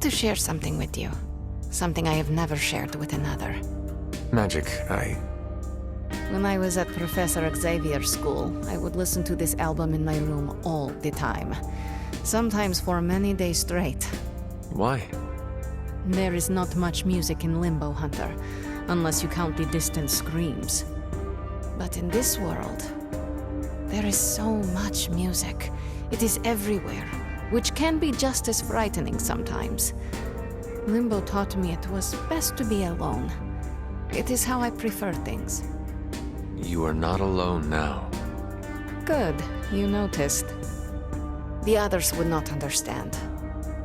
to share something with you. Something I have never shared with another. Magic, When I was at Professor Xavier's school, I would listen to this album in my room all the time. Sometimes for many days straight. Why? There is not much music in Limbo, Hunter, unless you count the distant screams. But in this world, there is so much music. It is everywhere, which can be just as frightening sometimes. Limbo taught me it was best to be alone. It is how I prefer things. You are not alone now. Good, you noticed. The others would not understand.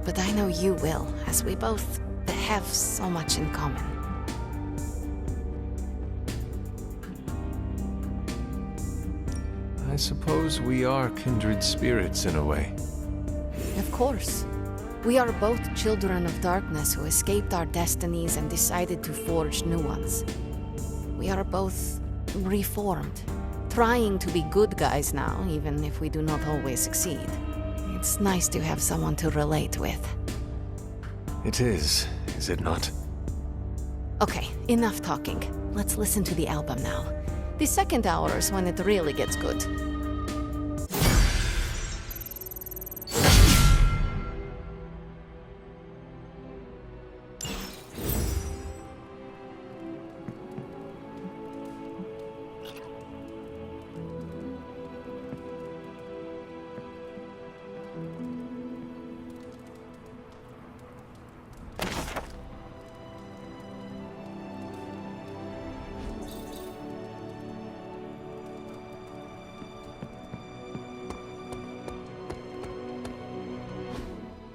But I know you will, as we both have so much in common. I suppose we are kindred spirits in a way. Of course. We are both children of darkness who escaped our destinies and decided to forge new ones. We are both reformed, trying to be good guys now, even if we do not always succeed. It's nice to have someone to relate with. It is it not? Okay, enough talking. Let's listen to the album now. The second hour is when it really gets good.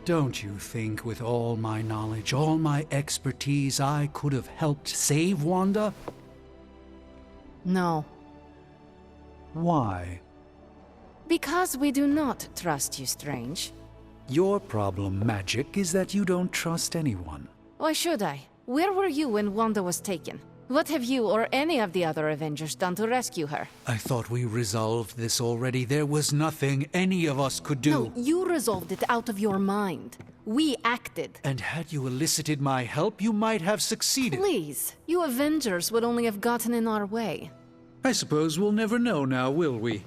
Don't you think with all my knowledge, all my expertise, I could have helped save Wanda? No. Why? Because we do not trust you, Strange. Your problem, Magic, is that you don't trust anyone. Why should I? Where were you when Wanda was taken? What have you or any of the other Avengers done to rescue her? I thought we resolved this already. There was nothing any of us could do. No, you resolved it out of your mind. We acted. And had you elicited my help, you might have succeeded. Please, you Avengers would only have gotten in our way. I suppose we'll never know now, will we?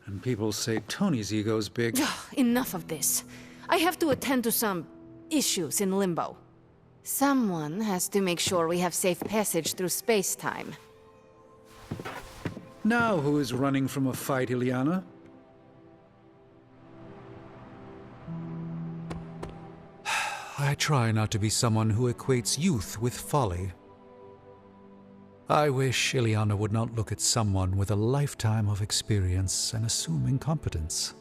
And people say Tony's ego's big. Enough of this. I have to attend to some issues in Limbo. Someone has to make sure we have safe passage through space-time. Now who is running from a fight, Illyana? I try not to be someone who equates youth with folly. I wish Illyana would not look at someone with a lifetime of experience and assume incompetence.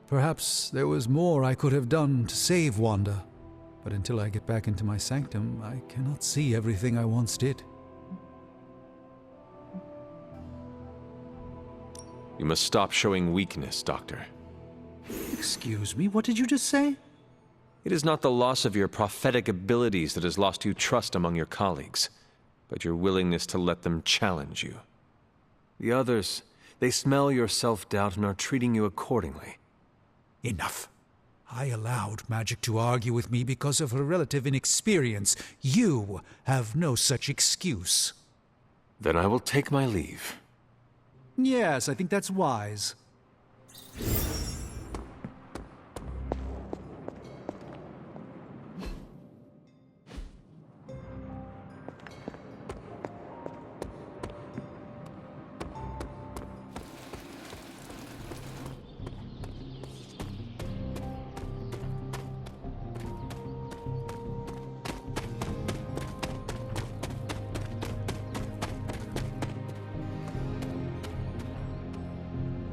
Perhaps there was more I could have done to save Wanda. But until I get back into my sanctum, I cannot see everything I once did. You must stop showing weakness, Doctor. Excuse me, what did you just say? It is not the loss of your prophetic abilities that has lost you trust among your colleagues, but your willingness to let them challenge you. The others, they smell your self-doubt and are treating you accordingly. Enough. I allowed Magic to argue with me because of her relative inexperience. You have no such excuse. Then I will take my leave. Yes, I think that's wise.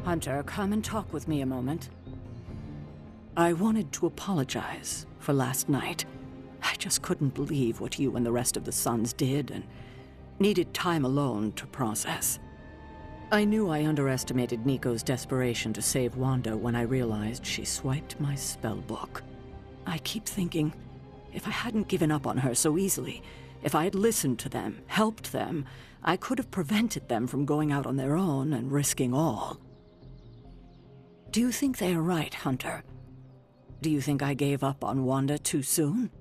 Hunter, come and talk with me a moment. I wanted to apologize for last night. I just couldn't believe what you and the rest of the Sons did and needed time alone to process. I knew I underestimated Nico's desperation to save Wanda when I realized she swiped my spellbook. I keep thinking, if I hadn't given up on her so easily, if I had listened to them, helped them, I could have prevented them from going out on their own and risking all. Do you think they are right, Hunter? Do you think I gave up on Wanda too soon?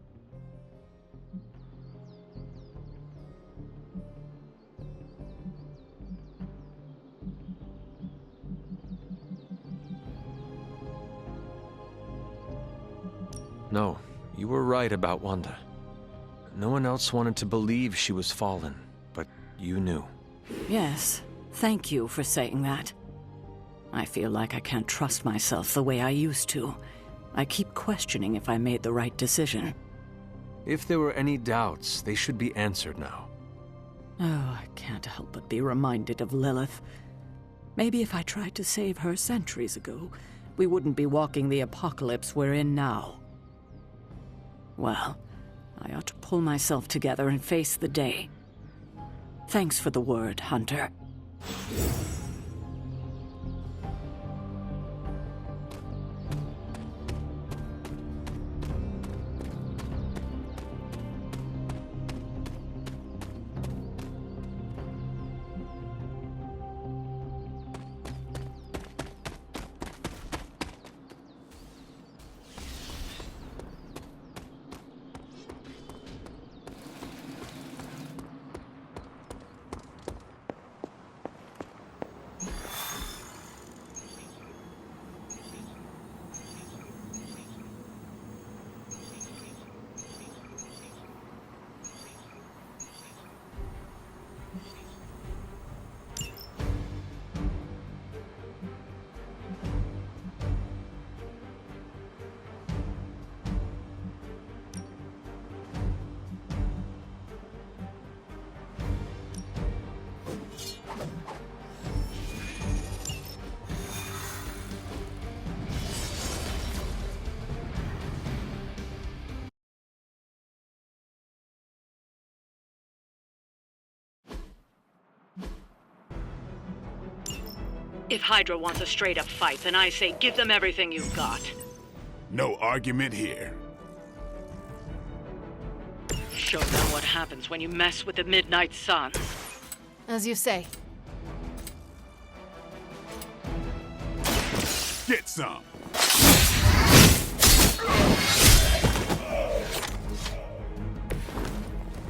No, you were right about Wanda. No one else wanted to believe she was fallen, but you knew. Yes, thank you for saying that. I feel like I can't trust myself the way I used to. I keep questioning if I made the right decision. If there were any doubts, they should be answered now. Oh, I can't help but be reminded of Lilith. Maybe if I tried to save her centuries ago, we wouldn't be walking the apocalypse we're in now. Well, I ought to pull myself together and face the day. Thanks for the word, Hunter. If Hydra wants a straight-up fight, then I say give them everything you've got. No argument here. Show them what happens when you mess with the Midnight Suns. As you say. Get some.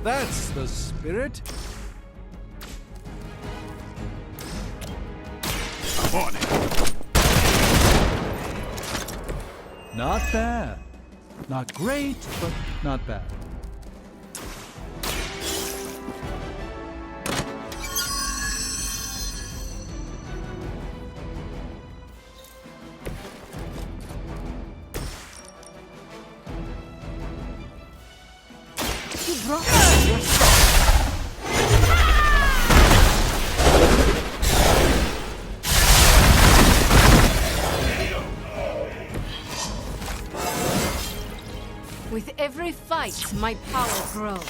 That's the spirit. On it. Not bad. Not great, but not bad. You brought us yourself. With every fight, my power grows.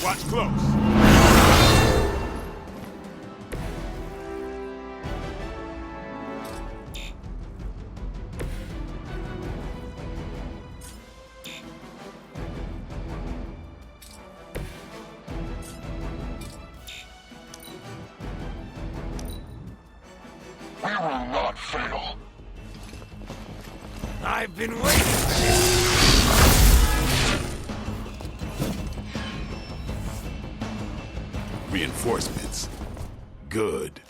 Watch close. We will not fail. I've been waiting. Reinforcements. Good.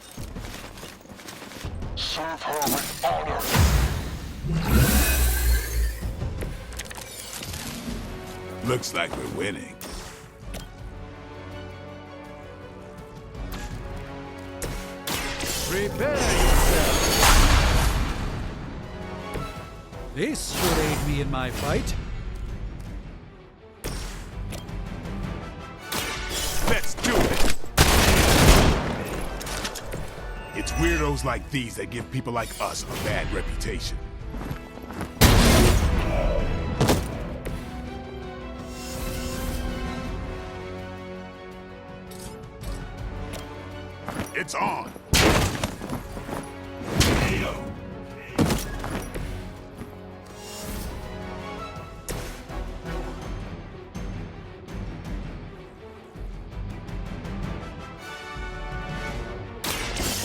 Serve her with honor. Looks like we're winning. Prepare yourself. This should aid me in my fight. Let's do it. It's weirdos like these that give people like us a bad reputation. It's on.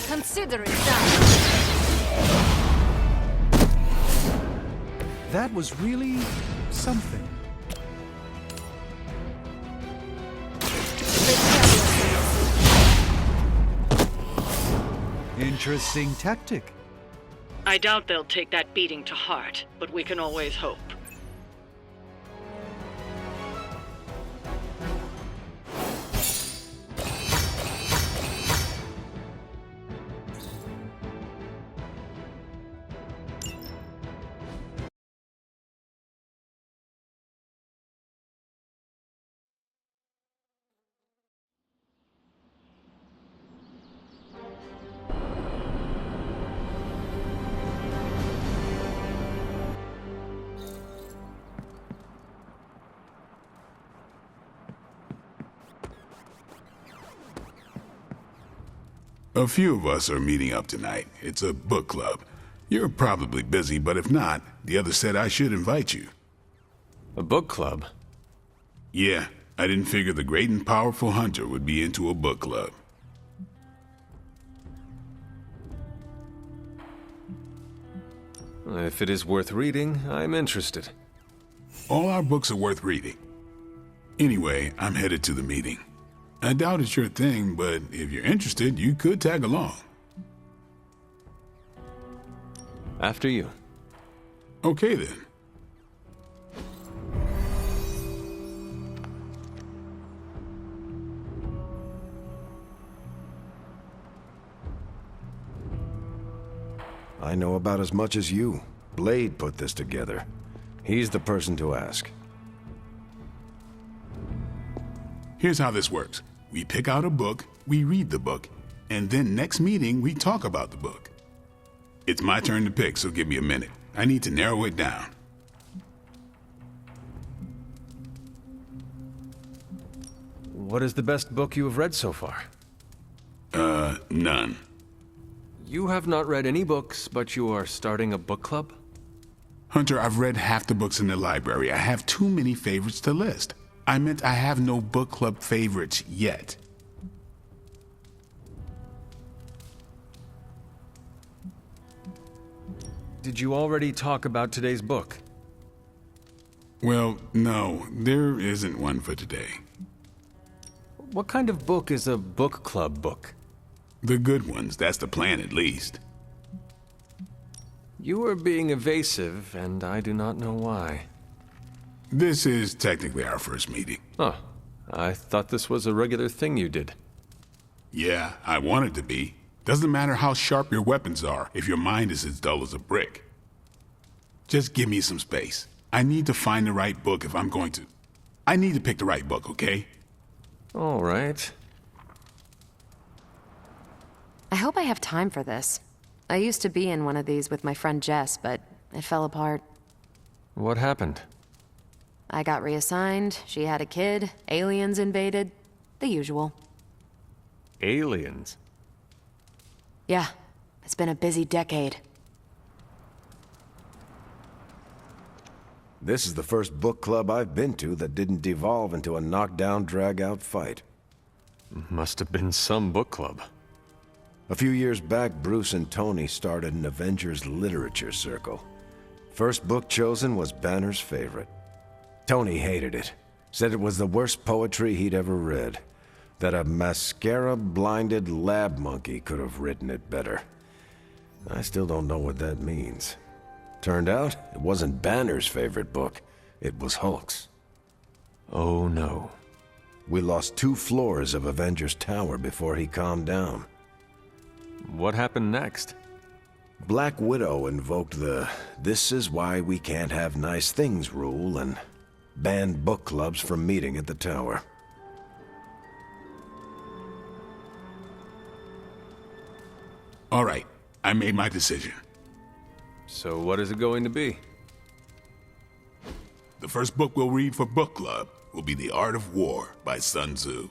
Consider it done. that was really something. Interesting tactic. I doubt they'll take that beating to heart, but we can always hope. A few of us are meeting up tonight. It's a book club. You're probably busy, but if not, the others said I should invite you. A book club? Yeah, I didn't figure the great and powerful Hunter would be into a book club. If it is worth reading, I'm interested. All our books are worth reading. Anyway, I'm headed to the meeting. I doubt it's your thing, but if you're interested, you could tag along. After you. Okay then. I know about as much as you. Blade put this together. He's the person to ask. Here's how this works. We pick out a book, we read the book, and then next meeting we talk about the book. It's my turn to pick, so give me a minute. I need to narrow it down. What is the best book you have read so far? None. You have not read any books, but you are starting a book club? Hunter, I've read half the books in the library. I have too many favorites to list. I meant I have no book club favorites yet. Did you already talk about today's book? Well, no, there isn't one for today. What kind of book is a book club book? The good ones, that's the plan at least. You are being evasive, and I do not know why. This is technically our first meeting. Oh, I thought this was a regular thing you did. Yeah, I want it to be. Doesn't matter how sharp your weapons are if your mind is as dull as a brick. Just give me some space. I need to find the right book if I'm going to. I need to pick the right book, okay? All right. I hope I have time for this. I used to be in one of these with my friend Jess, but it fell apart. What happened? I got reassigned, she had a kid, aliens invaded. The usual. Aliens? Yeah, it's been a busy decade. This is the first book club I've been to that didn't devolve into a knockdown, drag-out fight. Must have been some book club. A few years back, Bruce and Tony started an Avengers literature circle. First book chosen was Banner's favorite. Tony hated it. Said it was the worst poetry he'd ever read. That a mascara-blinded lab monkey could have written it better. I still don't know what that means. Turned out, it wasn't Banner's favorite book. It was Hulk's. Oh no. We lost 2 floors of Avengers Tower before he calmed down. What happened next? Black Widow invoked the "this is why we can't have nice things" rule and banned book clubs from meeting at the tower. All right, I made my decision. So what is it going to be? The first book we'll read for book club will be The Art of War by Sun Tzu.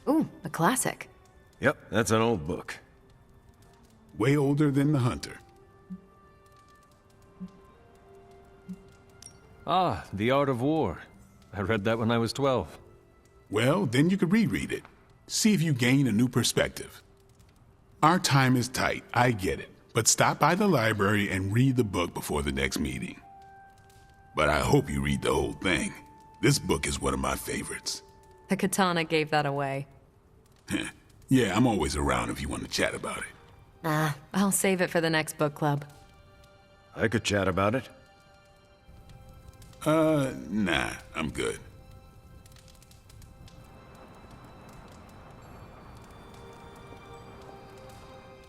Ooh, a classic. Yep, that's an old book. Way older than The Hunter. Ah, The Art of War. I read that when I was 12. Well, then you could reread it. See if you gain a new perspective. Our time is tight, I get it. But stop by the library and read the book before the next meeting. but I hope you read the whole thing. This book is one of my favorites. The katana gave that away. Yeah, I'm always around if you want to chat about it. Nah, I'll save it for the next book club. I could chat about it. Nah, I'm good.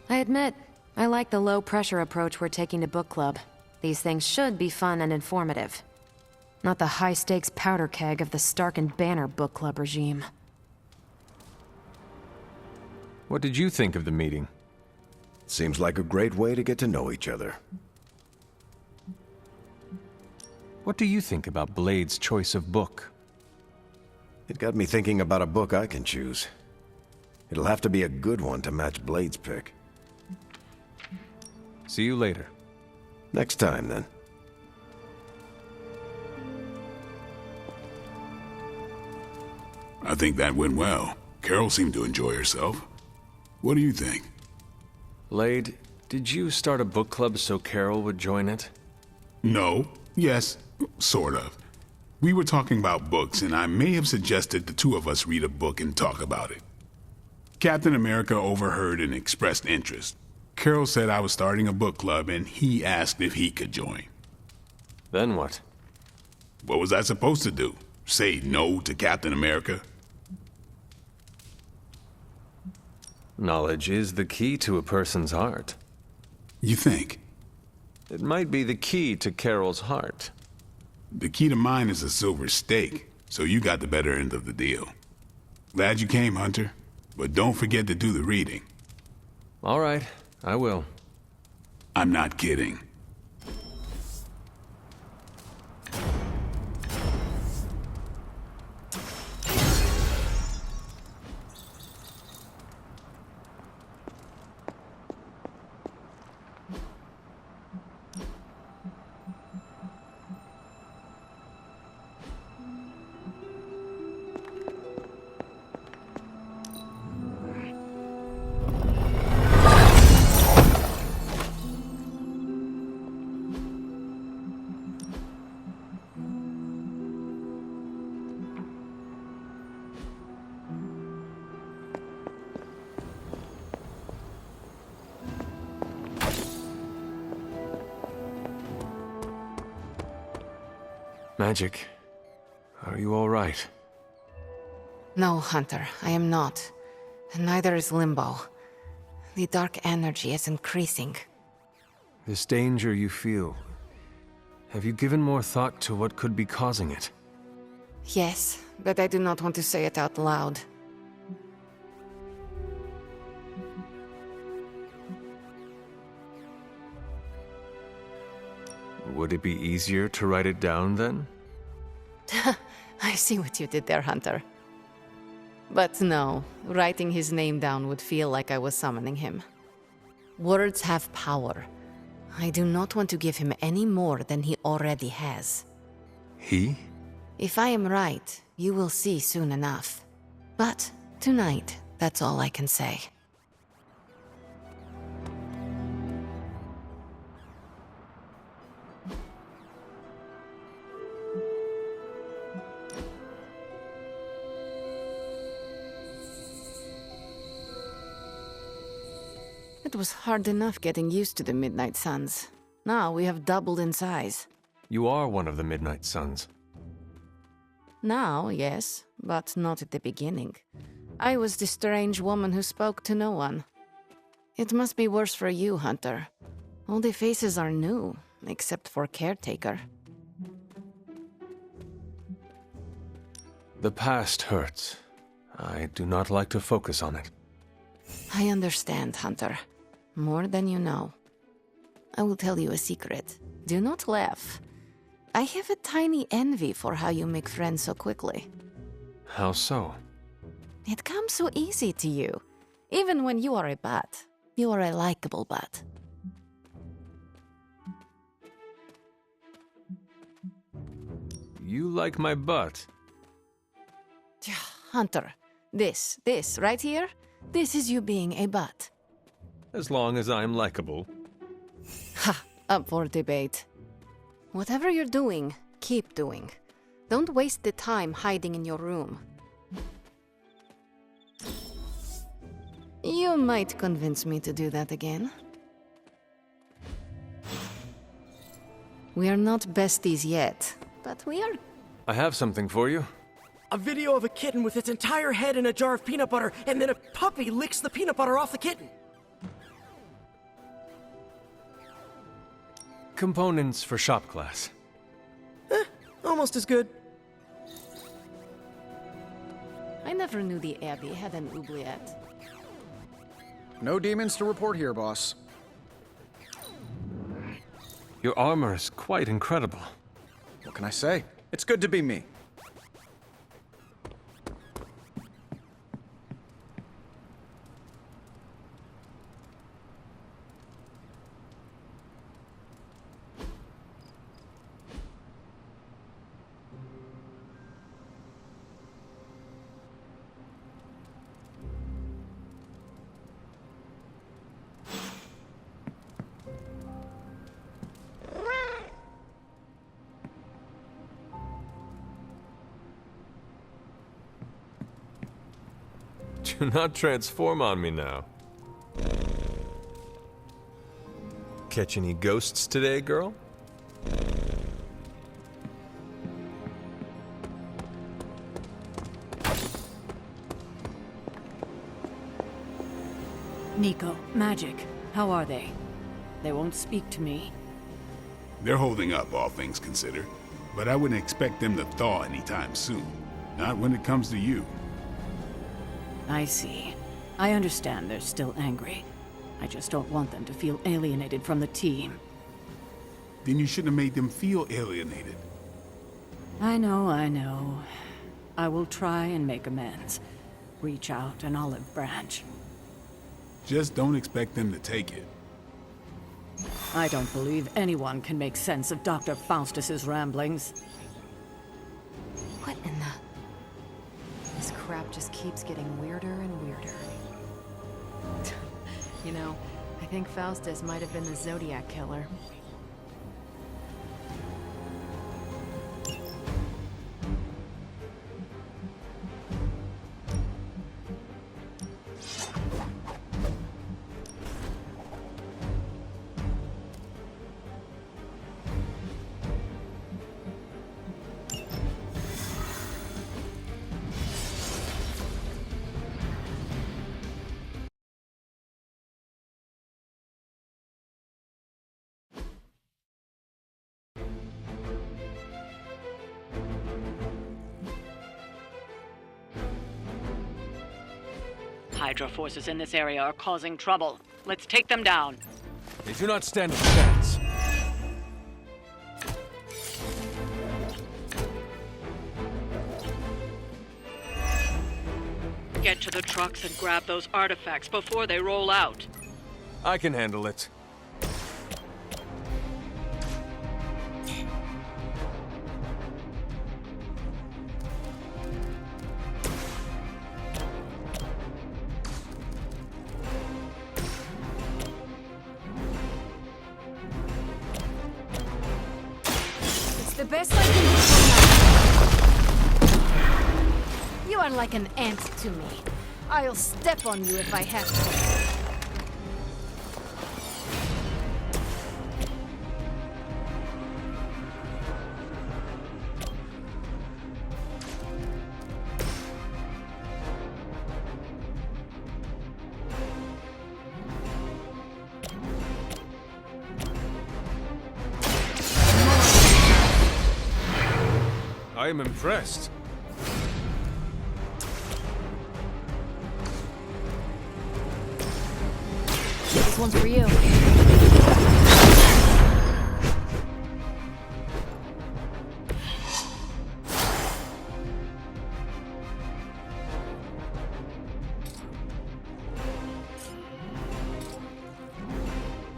I admit, I like the low-pressure approach we're taking to book club. These things should be fun and informative. Not the high-stakes powder keg of the Stark and Banner book club regime. What did you think of the meeting? Seems like a great way to get to know each other. What do you think about Blade's choice of book? It got me thinking about a book I can choose. It'll have to be a good one to match Blade's pick. See you later. Next time, then. I think that went well. Carol seemed to enjoy herself. What do you think? Blade, did you start a book club so Carol would join it? No. Yes. Sort of. We were talking about books, and I may have suggested the two of us read a book and talk about it. Captain America overheard and expressed interest. Carol said I was starting a book club, and he asked if he could join. Then what? What was I supposed to do? Say no to Captain America? Knowledge is the key to a person's heart. You think? It might be the key to Carol's heart. The key to mine is a silver stake, so you got the better end of the deal. Glad you came, Hunter, but don't forget to do the reading. All right, I will. I'm not kidding. Magic, are you all right? No, Hunter, I am not. And neither is Limbo. The dark energy is increasing. This danger you feel, have you given more thought to what could be causing it? Yes, but I do not want to say it out loud. Would it be easier to write it down then? I see what you did there, Hunter. But no, writing his name down would feel like I was summoning him. Words have power. I do not want to give him any more than he already has. He? If I am right, you will see soon enough. But tonight, that's all I can say. It was hard enough getting used to the Midnight Suns. Now we have doubled in size. You are one of the Midnight Suns. Now, yes, but not at the beginning. I was the strange woman who spoke to no one. It must be worse for you, Hunter. All the faces are new, except for Caretaker. The past hurts. I do not like to focus on it. I understand, Hunter. More than you know. I will tell you a secret. Do not laugh. I have a tiny envy for how you make friends so quickly. How so? It comes so easy to you. Even when you are a bat, you are a likable bat. You like my butt. Hunter, this right here, this is you being a bat. As long as I'm likable. Ha! Up for debate. Whatever you're doing, keep doing. Don't waste the time hiding in your room. You might convince me to do that again. We are not besties yet, but we are... I have something for you. A video of a kitten with its entire head in a jar of peanut butter, and then a puppy licks the peanut butter off the kitten. Components for shop class. Almost as good. I never knew the Abbey had an oubliette. No demons to report here, boss. Your armor is quite incredible. What can I say? It's good to be me. Do not transform on me now. Catch any ghosts today, girl? Nico, Magic, how are they? They won't speak to me. They're holding up, all things considered. But I wouldn't expect them to thaw anytime soon. Not when it comes to you. I see. I understand they're still angry. I just don't want them to feel alienated from the team. Then you shouldn't have made them feel alienated. I know, I know. I will try and make amends. Reach out an olive branch. Just don't expect them to take it. I don't believe anyone can make sense of Dr. Faustus's ramblings. What in the... This crap just keeps getting weirder and weirder. You know, I think Faustus might have been the Zodiac killer. Hydra forces in this area are causing trouble. Let's take them down. They do not stand a chance. Get to the trucks and grab those artifacts before they roll out. I can handle it. The best I can do for now. You are like an ant to me. I'll step on you if I have to. I am impressed. This one's for you.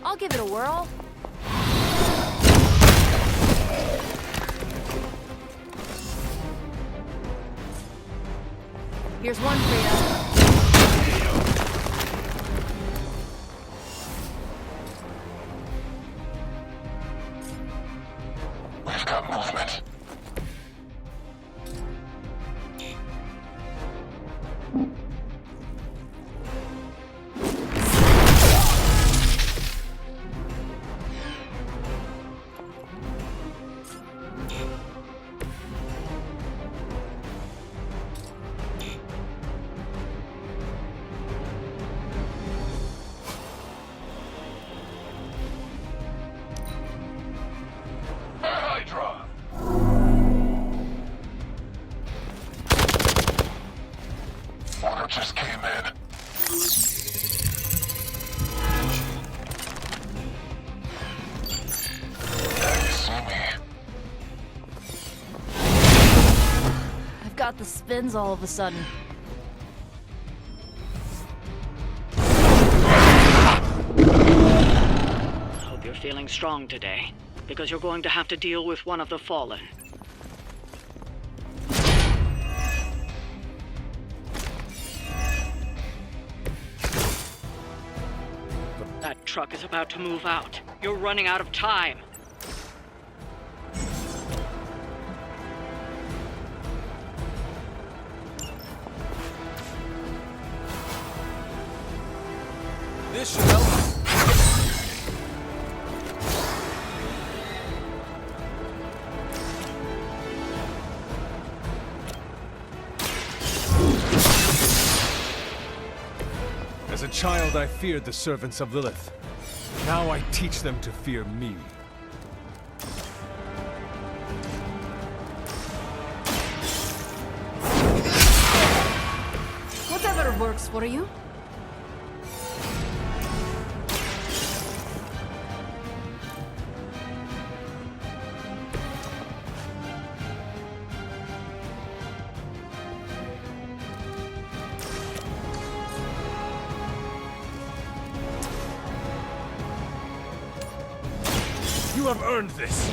I'll give it a whirl. Here's one for you. We've got movement. got the spins all of a sudden? I hope you're feeling strong today, because you're going to have to deal with one of the Fallen. That truck is about to move out. You're running out of time. This should help. As a child, I feared the servants of Lilith. Now I teach them to fear me. Whatever works for you. You have earned this.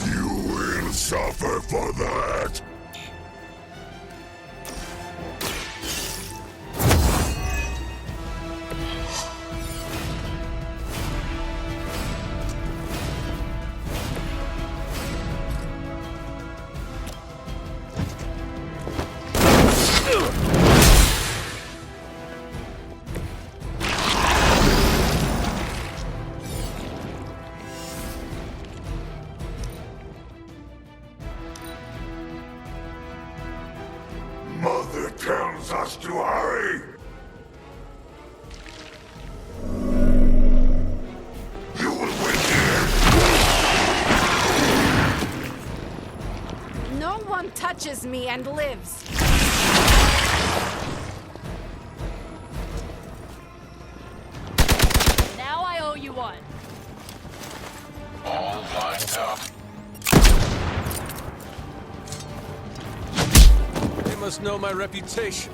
You will suffer for that. Mother tells us to hurry. You will win here. No one touches me and lives. Now I owe you one. All lined up. They must know my reputation.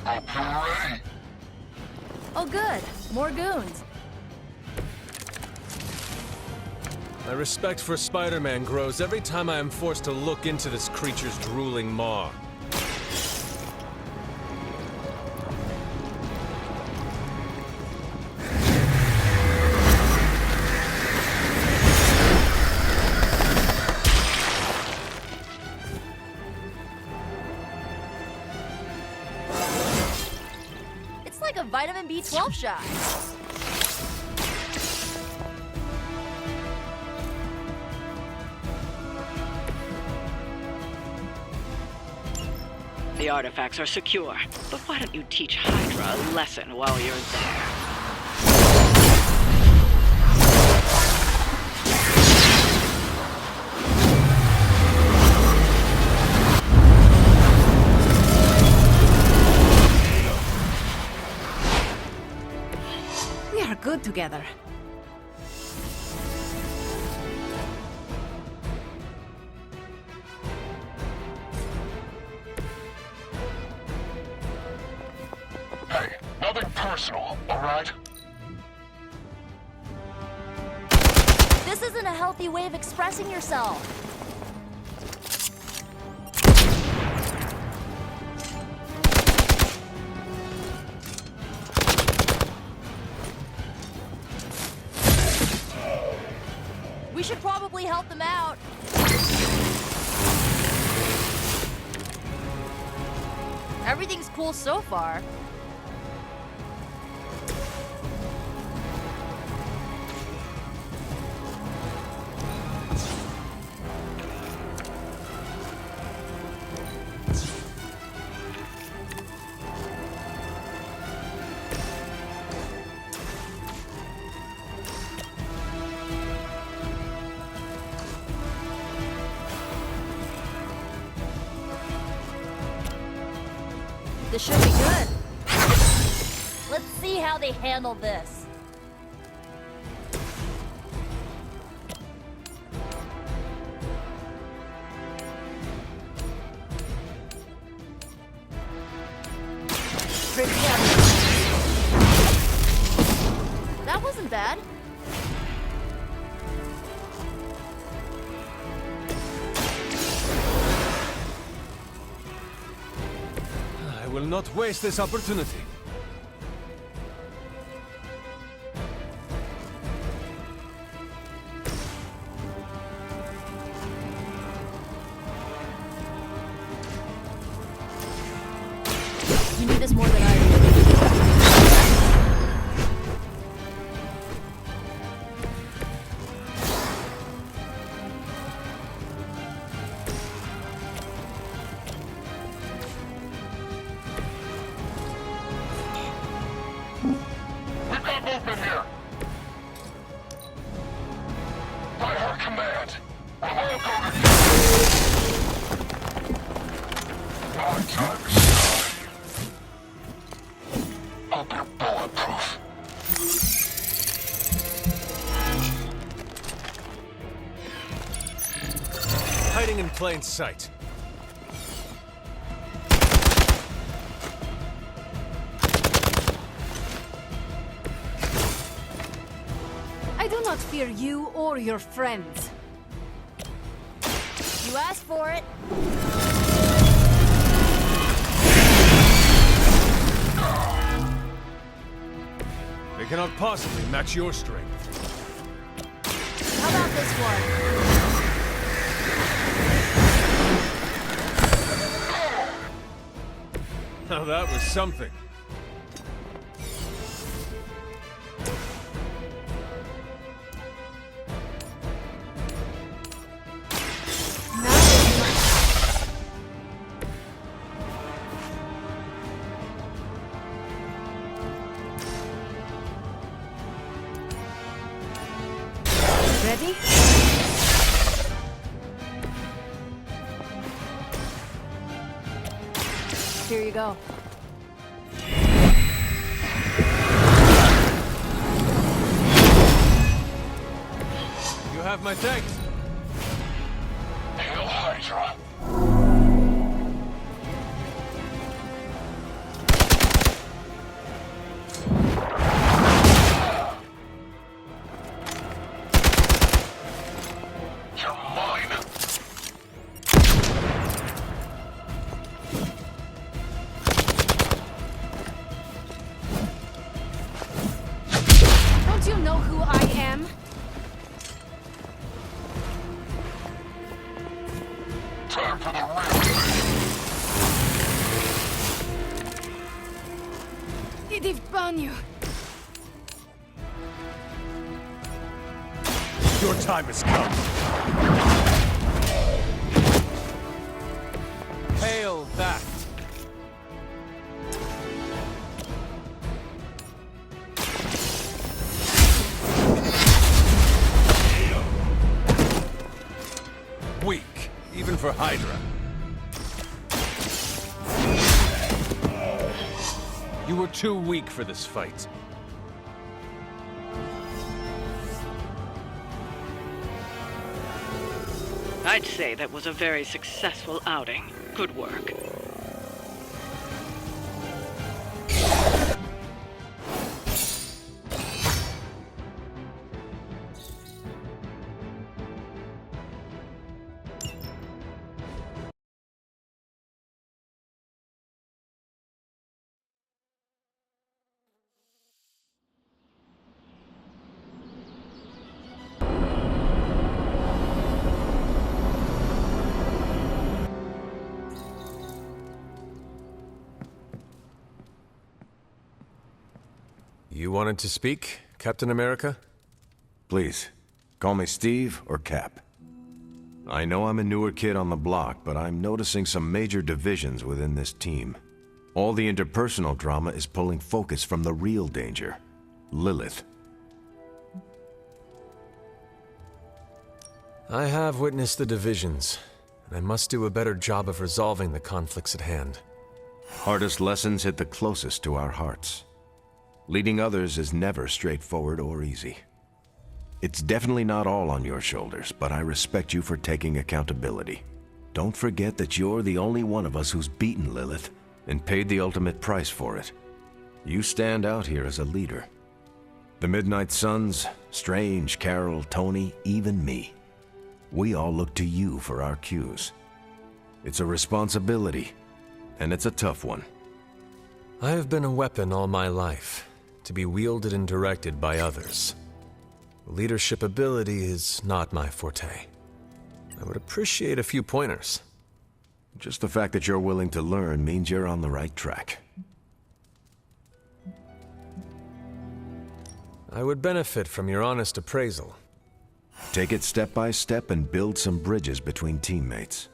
Hope you're ready. Oh good, more goons. My respect for Spider-Man grows every time I am forced to look into this creature's drooling maw. It's like a vitamin B12 shot. The artifacts are secure, but why don't you teach Hydra a lesson while you're there? We are good together. Hey, nothing personal, all right? This isn't a healthy way of expressing yourself. We should probably help them out. Everything's cool so far. This should be good. Let's see how they handle this. Prepare. That wasn't bad. I will not waste this opportunity. You need this more than I do. We've got movement here. By her command, we'll all go together. My time is done. Hope you're bulletproof. Hiding in plain sight. I do not fear you or your friends. You asked for it. They cannot possibly match your strength. How about this one? Now that was something. Ready? Here you go. You have my thanks. Hail Hydra. You're mine. Don't you know who I am? Time for the real thing. Idif Banyu. Your time has come. Hail that. Weak, even for Hydra. You were too weak for this fight. I'd say that was a very successful outing. Good work. You wanted to speak, Captain America? Please, call me Steve or Cap. I know I'm a newer kid on the block, but I'm noticing some major divisions within this team. All the interpersonal drama is pulling focus from the real danger, Lilith. I have witnessed the divisions, and I must do a better job of resolving the conflicts at hand. Hardest lessons hit the closest to our hearts. Leading others is never straightforward or easy. It's definitely not all on your shoulders, but I respect you for taking accountability. Don't forget that you're the only one of us who's beaten Lilith and paid the ultimate price for it. You stand out here as a leader. The Midnight Suns, Strange, Carol, Tony, even me. We all look to you for our cues. It's a responsibility, and it's a tough one. I have been a weapon all my life, to be wielded and directed by others. Leadership ability is not my forte. I would appreciate a few pointers. Just the fact that you're willing to learn means you're on the right track. I would benefit from your honest appraisal. Take it step by step and build some bridges between teammates.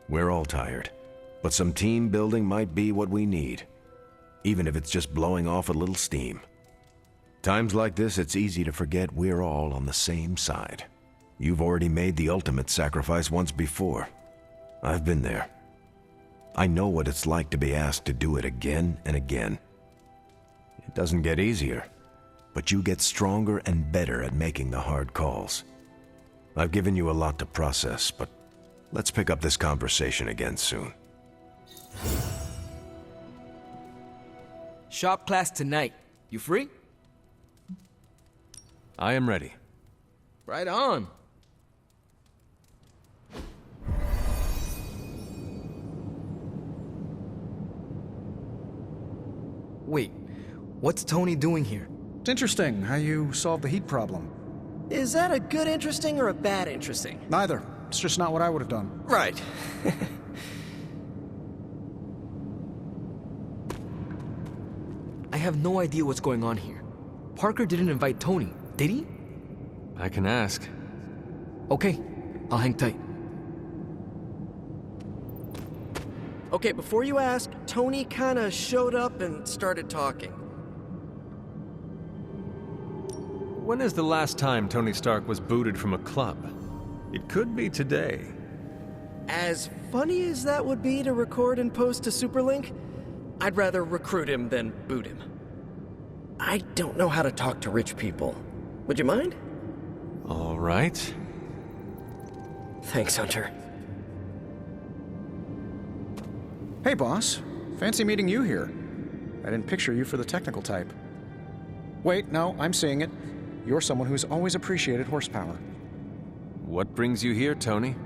We're all tired, but some team building might be what we need, even if it's just blowing off a little steam. Times like this, it's easy to forget we're all on the same side. You've already made the ultimate sacrifice once before. I've been there. I know what it's like to be asked to do it again and again. It doesn't get easier, but you get stronger and better at making the hard calls. I've given you a lot to process, but let's pick up this conversation again soon. Shop class tonight. You free? I am ready. Right on. Wait, what's Tony doing here? It's interesting how you solved the heat problem. Is that a good interesting or a bad interesting? Neither. It's just not what I would have done. Right. I have no idea what's going on here. Parker didn't invite Tony, did he? I can ask. Okay, I'll hang tight. Okay, before you ask, Tony kinda showed up and started talking. When is the last time Tony Stark was booted from a club? It could be today. As funny as that would be to record and post to Superlink, I'd rather recruit him than boot him. I don't know how to talk to rich people. Would you mind? All right. Thanks, Hunter. Hey, boss. Fancy meeting you here. I didn't picture you for the technical type. Wait, no, I'm seeing it. You're someone who's always appreciated horsepower. What brings you here, Tony?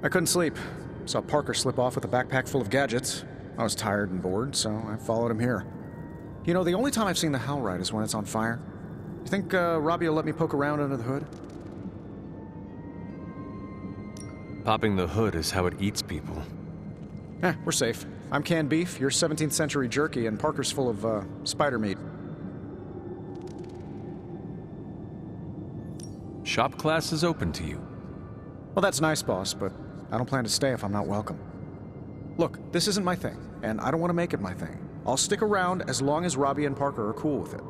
I couldn't sleep. Saw Parker slip off with a backpack full of gadgets. I was tired and bored, so I followed him here. You know, the only time I've seen the Hellride is when it's on fire. You think Robbie will let me poke around under the hood? Popping the hood is how it eats people. We're safe. I'm canned beef, you're 17th century jerky, and Parker's full of, spider meat. Shop class is open to you. Well, that's nice, boss, but I don't plan to stay if I'm not welcome. Look, this isn't my thing, and I don't want to make it my thing. I'll stick around as long as Robbie and Parker are cool with it.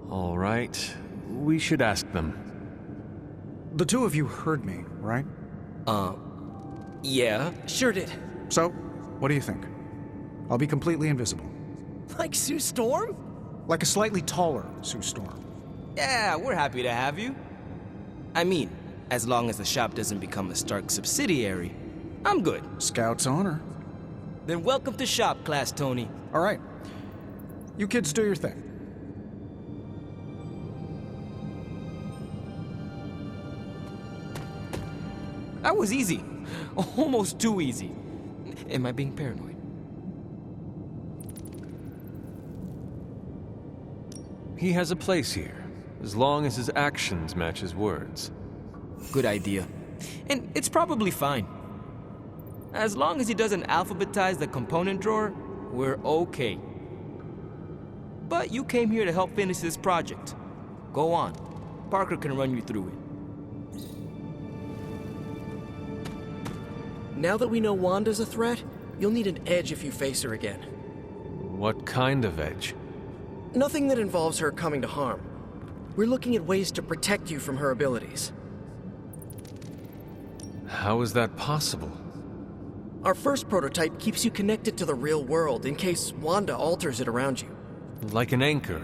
All right. We should ask them. The two of you heard me, right? Yeah. Sure did. So, what do you think? I'll be completely invisible. Like Sue Storm? Like a slightly taller Sue Storm. Yeah, we're happy to have you. I mean, as long as the shop doesn't become a Stark subsidiary, I'm good. Scout's honor. Then welcome to shop class, Tony. All right. You kids do your thing. That was easy. Almost too easy. Am I being paranoid? He has a place here, as long as his actions match his words. Good idea. And it's probably fine. As long as he doesn't alphabetize the component drawer, we're okay. But you came here to help finish this project. Go on. Parker can run you through it. Now that we know Wanda's a threat, you'll need an edge if you face her again. What kind of edge? Nothing that involves her coming to harm. We're looking at ways to protect you from her abilities. How is that possible? Our first prototype keeps you connected to the real world in case Wanda alters it around you. Like an anchor,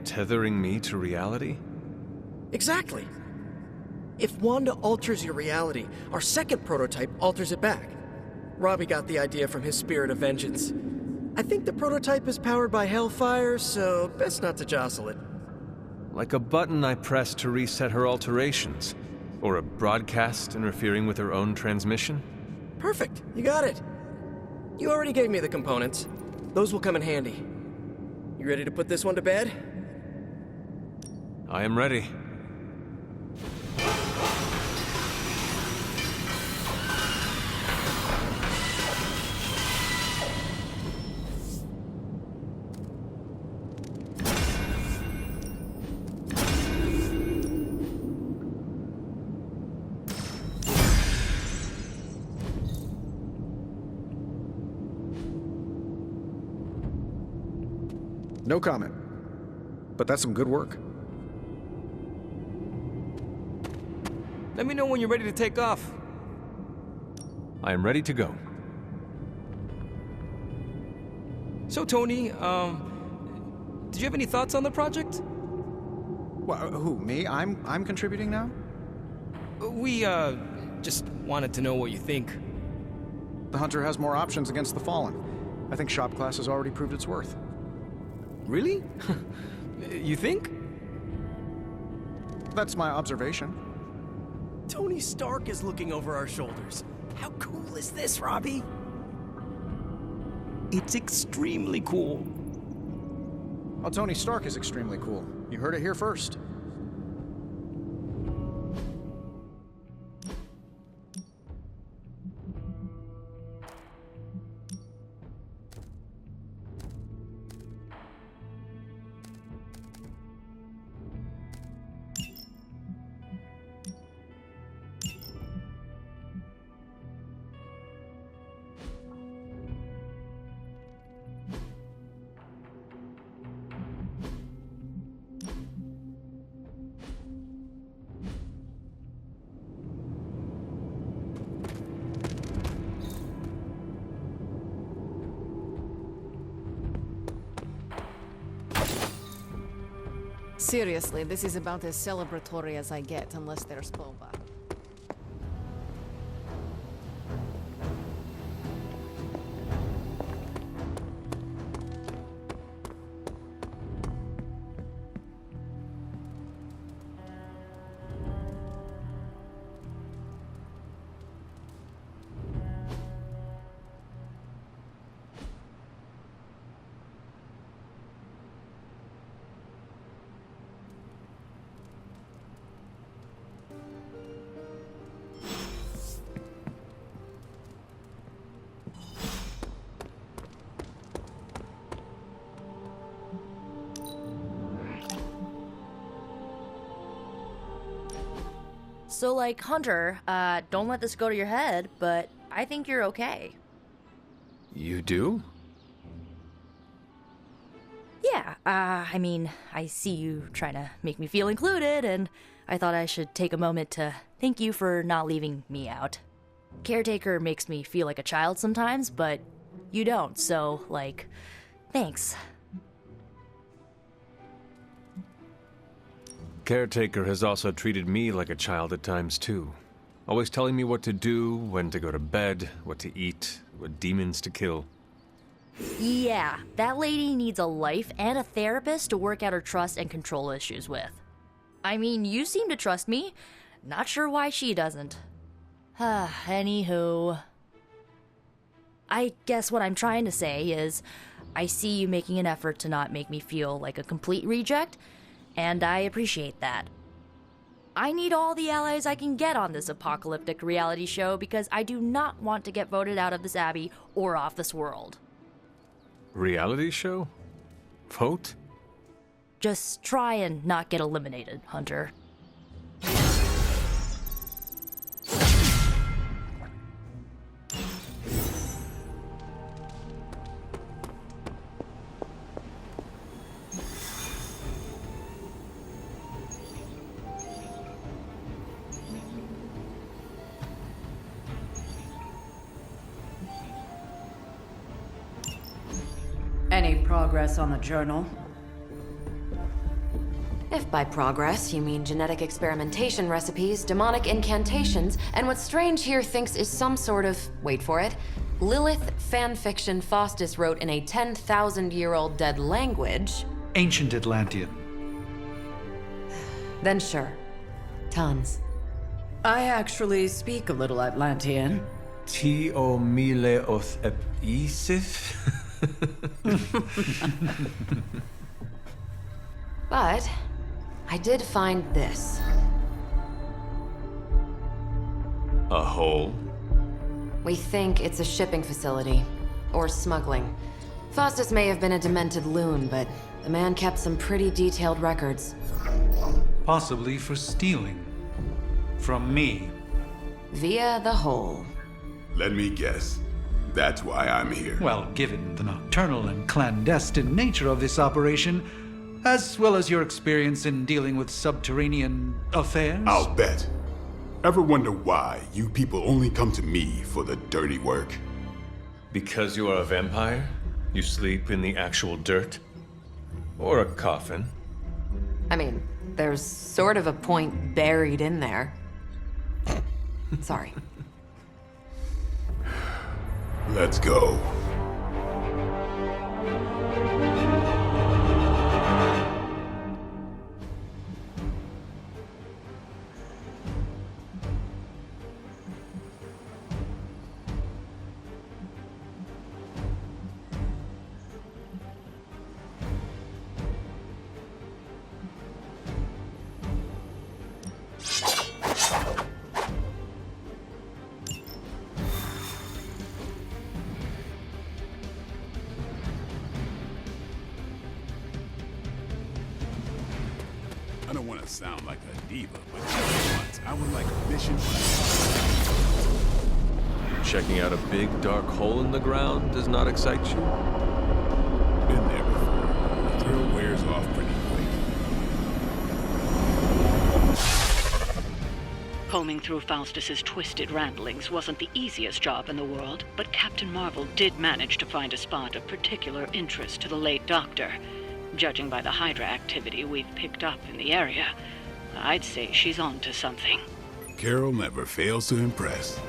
tethering me to reality? Exactly. If Wanda alters your reality, our second prototype alters it back. Robbie got the idea from his spirit of vengeance. I think the prototype is powered by Hellfire, so best not to jostle it. Like a button I pressed to reset her alterations. Or a broadcast interfering with her own transmission? Perfect, you got it. You already gave me the components. Those will come in handy. You ready to put this one to bed? I am ready. No comment. But that's some good work. Let me know when you're ready to take off. I am ready to go. So, Tony, did you have any thoughts on the project? Who, me? I'm contributing now? We, just wanted to know what you think. The Hunter has more options against the Fallen. I think shop class has already proved its worth. Really? You think? That's my observation. Tony Stark is looking over our shoulders. How cool is this, Robbie? It's extremely cool. Well, Tony Stark is extremely cool. You heard it here first. Seriously, this is about as celebratory as I get, unless there's boba. So, like, Hunter, don't let this go to your head, but I think you're okay. You do? Yeah, I mean, I see you trying to make me feel included, and I thought I should take a moment to thank you for not leaving me out. Caretaker makes me feel like a child sometimes, but you don't, so, like, thanks. Caretaker has also treated me like a child at times, too. Always telling me what to do, when to go to bed, what to eat, what demons to kill. Yeah, that lady needs a life and a therapist to work out her trust and control issues with. I mean, you seem to trust me. Not sure why she doesn't. Anywho. I guess what I'm trying to say is, I see you making an effort to not make me feel like a complete reject, and I appreciate that. I need all the allies I can get on this apocalyptic reality show because I do not want to get voted out of this abbey or off this world. Reality show? Vote? Just try and not get eliminated, Hunter. Any progress on the journal? If by progress you mean genetic experimentation recipes, demonic incantations, and what Strange here thinks is some sort of, wait for it, Lilith fan fiction Faustus wrote in a 10,000-year-old dead language... Ancient Atlantean. Then sure. Tons. I actually speak a little Atlantean. Tio mile oth ep isif? But I did find this. A hole? We think it's a shipping facility. Or smuggling. Faustus may have been a demented loon, but the man kept some pretty detailed records. Possibly for stealing. From me. Via the hole. Let me guess. That's why I'm here. Well, given the nocturnal and clandestine nature of this operation, as well as your experience in dealing with subterranean affairs... I'll bet. Ever wonder why you people only come to me for the dirty work? Because you are a vampire? You sleep in the actual dirt? Or a coffin? I mean, there's sort of a point buried in there. Sorry. Let's go. I don't want to sound like a diva, but once I would like a mission. Checking out a big dark hole in the ground does not excite you? Been there before. The thrill wears off pretty quick. Combing through Faustus's twisted ramblings wasn't the easiest job in the world, but Captain Marvel did manage to find a spot of particular interest to the late Doctor. Judging by the Hydra activity we've picked up in the area, I'd say she's on to something. Carol never fails to impress.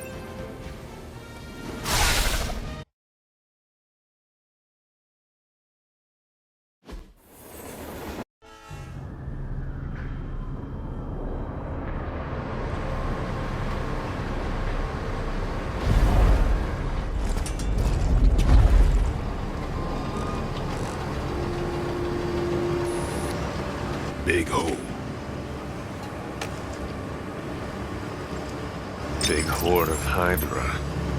Big hole. Big horde of Hydra.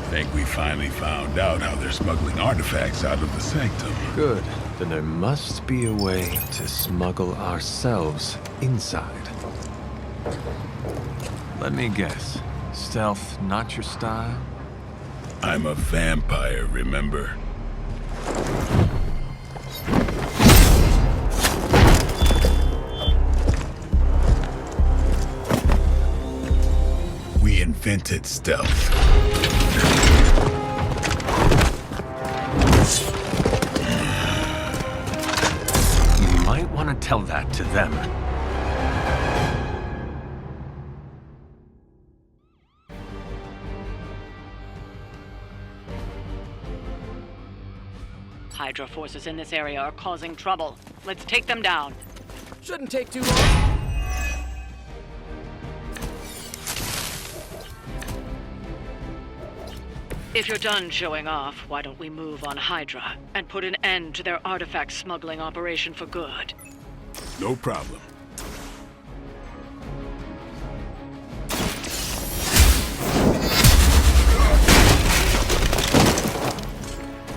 Think we finally found out how they're smuggling artifacts out of the sanctum. Good. Then there must be a way to smuggle ourselves inside. Let me guess. Stealth not your style? I'm a vampire, remember? We invented stealth. You might want to tell that to them. Hydra forces in this area are causing trouble. Let's take them down. Shouldn't take too long. If you're done showing off, why don't we move on Hydra and put an end to their artifact smuggling operation for good? No problem.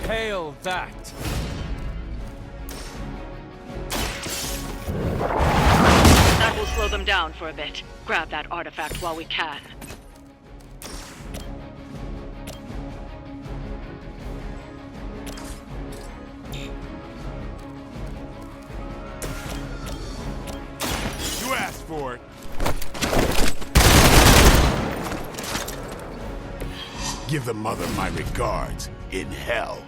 Hail that! That will slow them down for a bit. Grab that artifact while we can. You asked for it. Give the mother my regards in hell.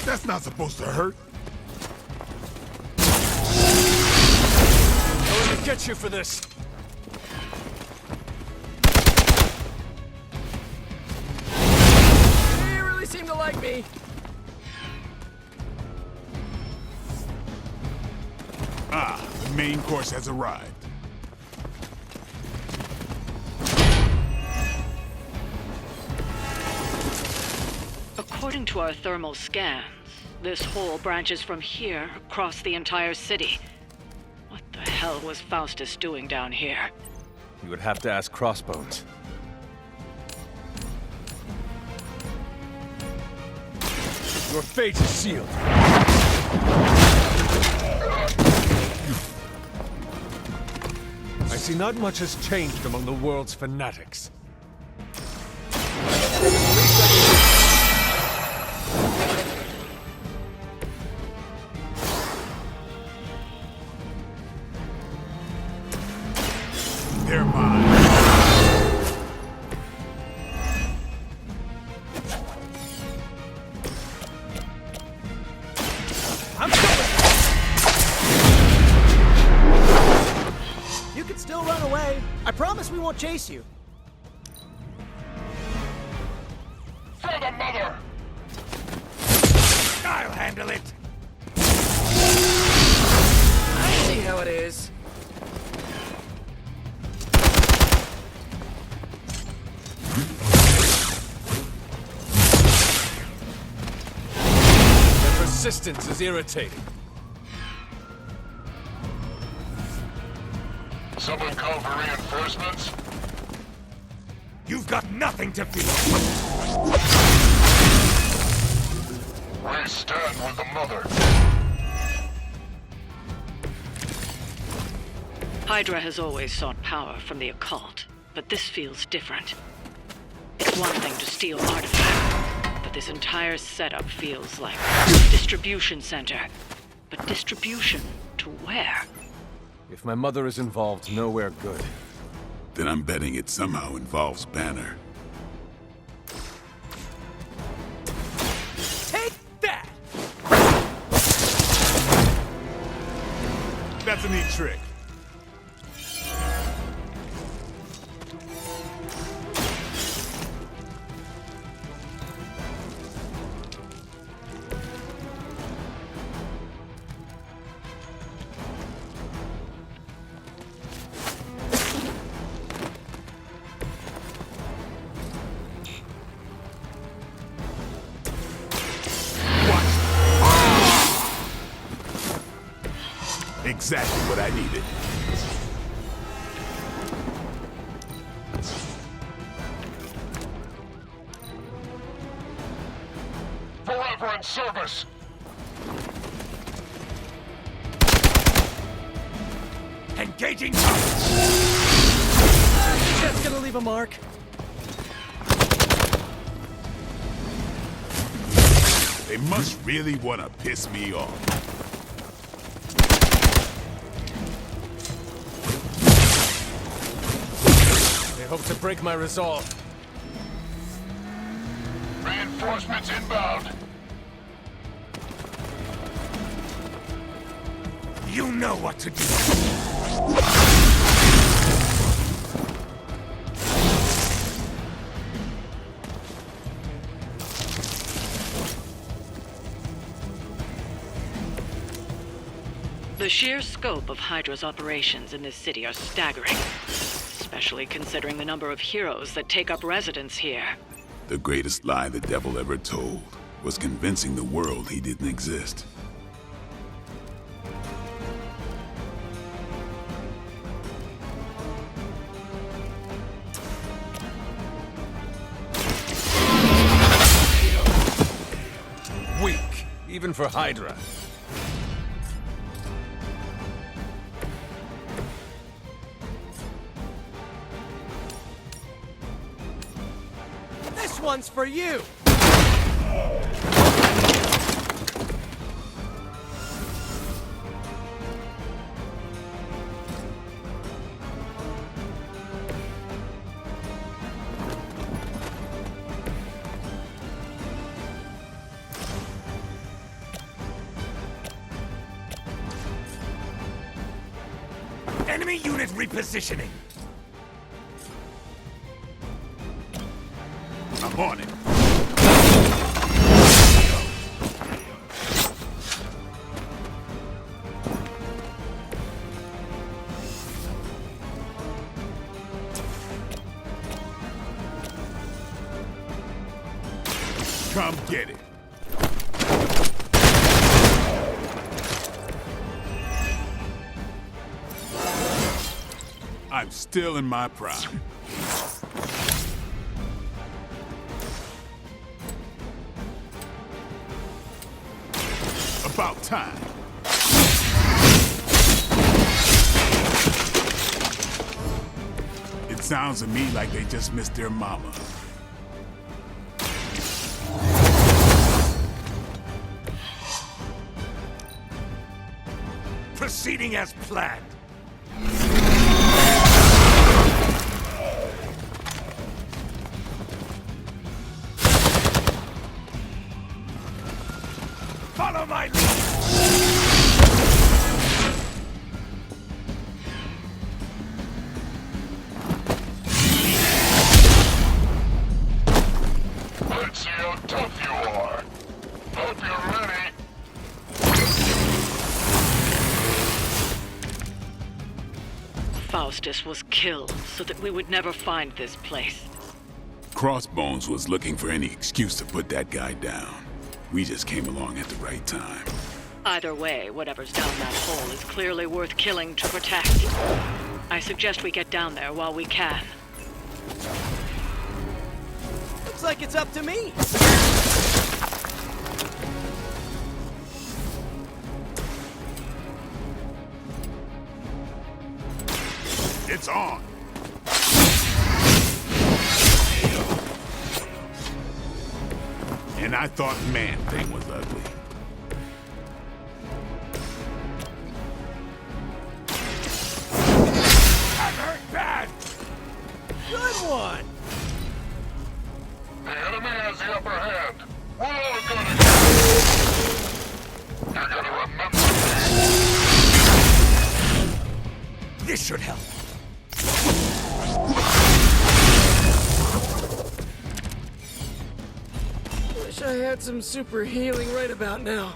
That's not supposed to hurt. I'm gonna get you for this. way! Ah, the main course has arrived. According to our thermal scans, this hole branches from here across the entire city. What the hell was Faustus doing down here? You would have to ask Crossbones. Your fate is sealed. I see not much has changed among the world's fanatics. They're mine. You can still run away. I promise we won't chase you. For the mother! I'll handle it. I see how it is. Their persistence is irritating. Someone call for reinforcements? You've got nothing to fear. We stand with the mother. Hydra has always sought power from the occult, but this feels different. It's one thing to steal artifacts, but this entire setup feels like a distribution center. But distribution to where? If my mother is involved, nowhere good. Then I'm betting it somehow involves Banner. Take that! That's a neat trick. Exactly what I needed. Forever in service! Engaging! Just gonna leave a mark. They must really want to piss me off. They hope to break my resolve. Reinforcements inbound! You know what to do. The sheer scope of Hydra's operations in this city are staggering, especially considering the number of heroes that take up residence here. The greatest lie the devil ever told was convincing the world he didn't exist. Weak, even for Hydra. This one's for you! Enemy unit repositioning. I'm on it. get it. I'm still in my prime. About time. It sounds to me like they just missed their mama. Proceeding as planned. Follow my lead. Let's see how tough you are. Hope you're ready. Faustus was killed so that we would never find this place. Crossbones was looking for any excuse to put that guy down. We just came along at the right time. Either way, whatever's down that hole is clearly worth killing to protect. I suggest we get down there while we can. Looks like it's up to me. It's on. And I thought Man-Thing was ugly. That hurt bad. Good one. The enemy has the upper hand. We're all gonna get. You're gonna remember. This should help. Wish I had some super healing right about now.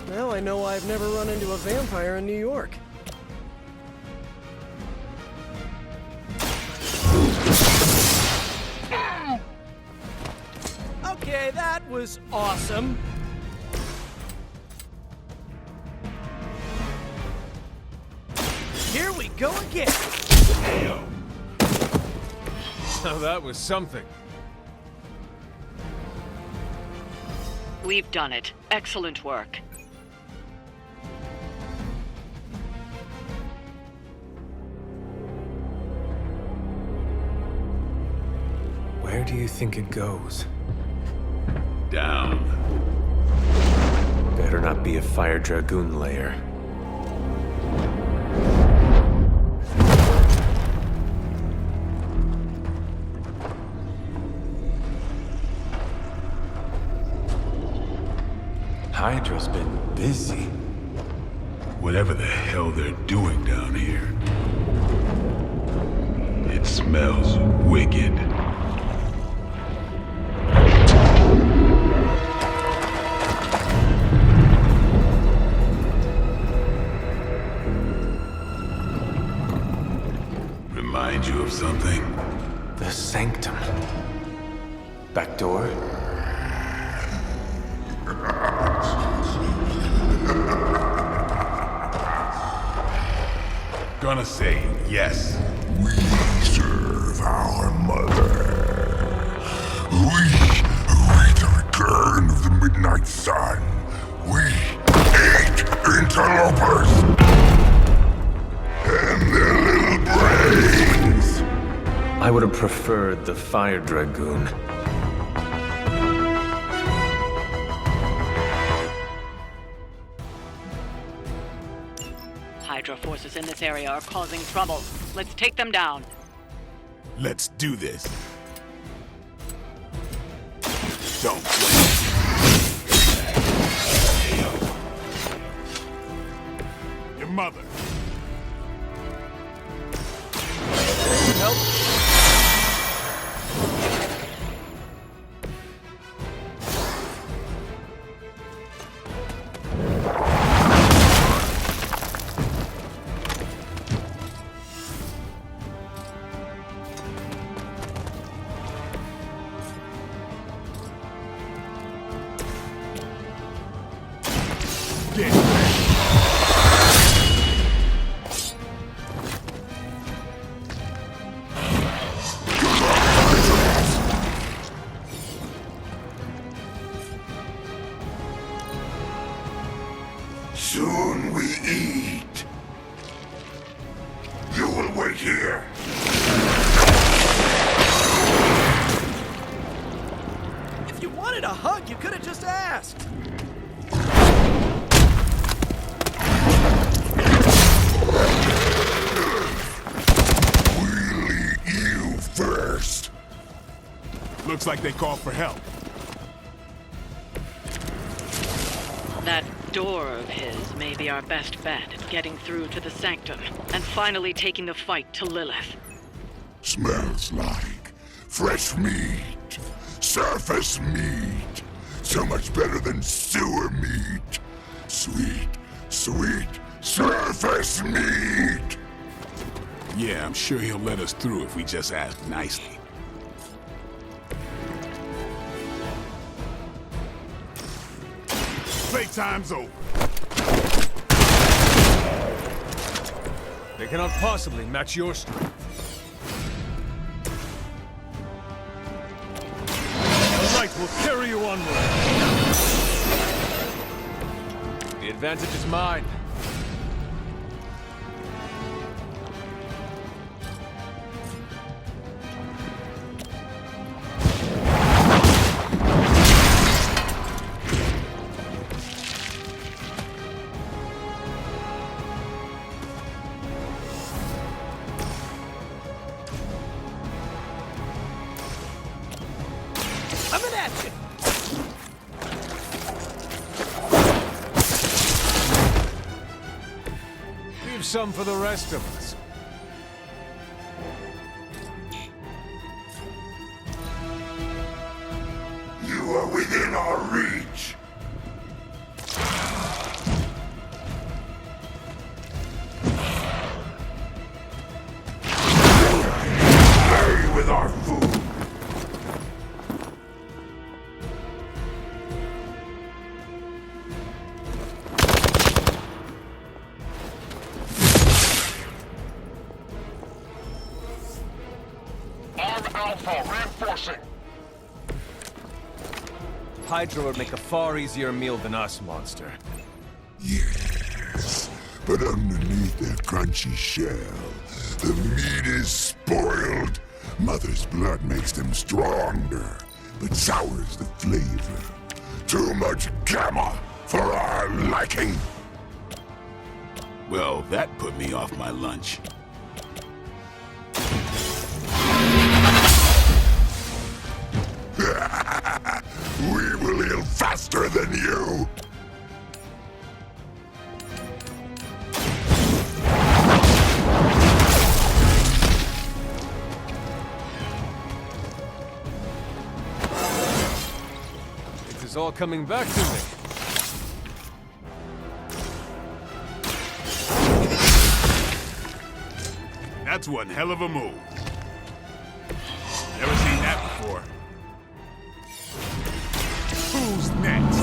Now I know I've never run into a vampire in New York. Okay, that was awesome. Here we go again. Now that was something. We've done it. Excellent work. Where do you think it goes? Down. Better not be a Fire Dragoon lair. Hydra's been busy. Whatever the hell they're doing down here. It smells wicked. Remind you of something? The Sanctum. Back door? Gonna say yes. We serve our mother. We await the return of the midnight sun. We hate interlopers and their little brains. I would have preferred the Fire Dragoon. Hydra forces in this area are causing trouble. Let's take them down. Let's do this. Don't blink. Your mother. Nope. Looks like they called for help. That door of his may be our best bet at getting through to the Sanctum and finally taking the fight to Lilith. Smells like fresh meat. Surface meat. So much better than sewer meat. Sweet, sweet surface meat! Yeah, I'm sure he'll let us through if we just ask nicely. Playtime's over. They cannot possibly match your strength. The light will carry you onward. The advantage is mine. Coming at you! Leave some for the rest of us. You are within our reach. Play with our food. Alpha reinforcing. Hydra would make a far easier meal than us, monster. Yes, but underneath their crunchy shell, the meat is spoiled. Mother's blood makes them stronger, but sours the flavor. Too much gamma for our liking. Well, that put me off my lunch. We will heal faster than you! It is all coming back to me. That's one hell of a move. Never seen that before. Who's next?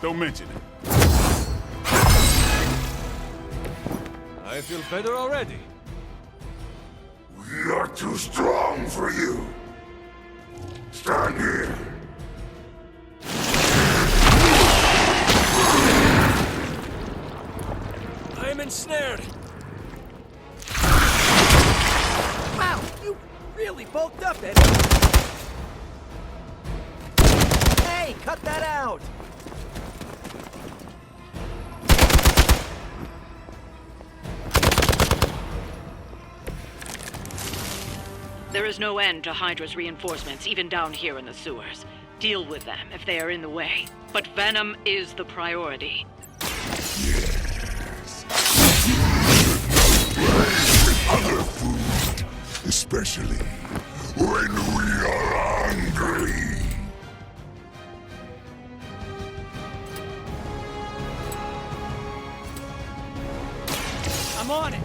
Don't mention it. I feel better already. We are too strong for you. Stand here. I am ensnared. Wow, you really bulked up, Eddie. Hey, cut that out! There is no end to Hydra's reinforcements, even down here in the sewers. Deal with them if they are in the way. But Venom is the priority. Yes. Other food, especially when we are hungry. I'm on it!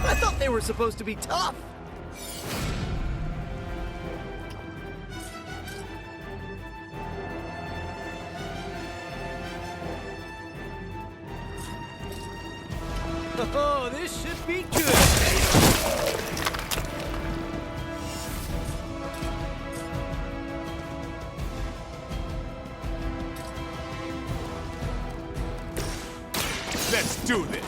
I thought they were supposed to be tough! Oh, this should be good! Let's do this.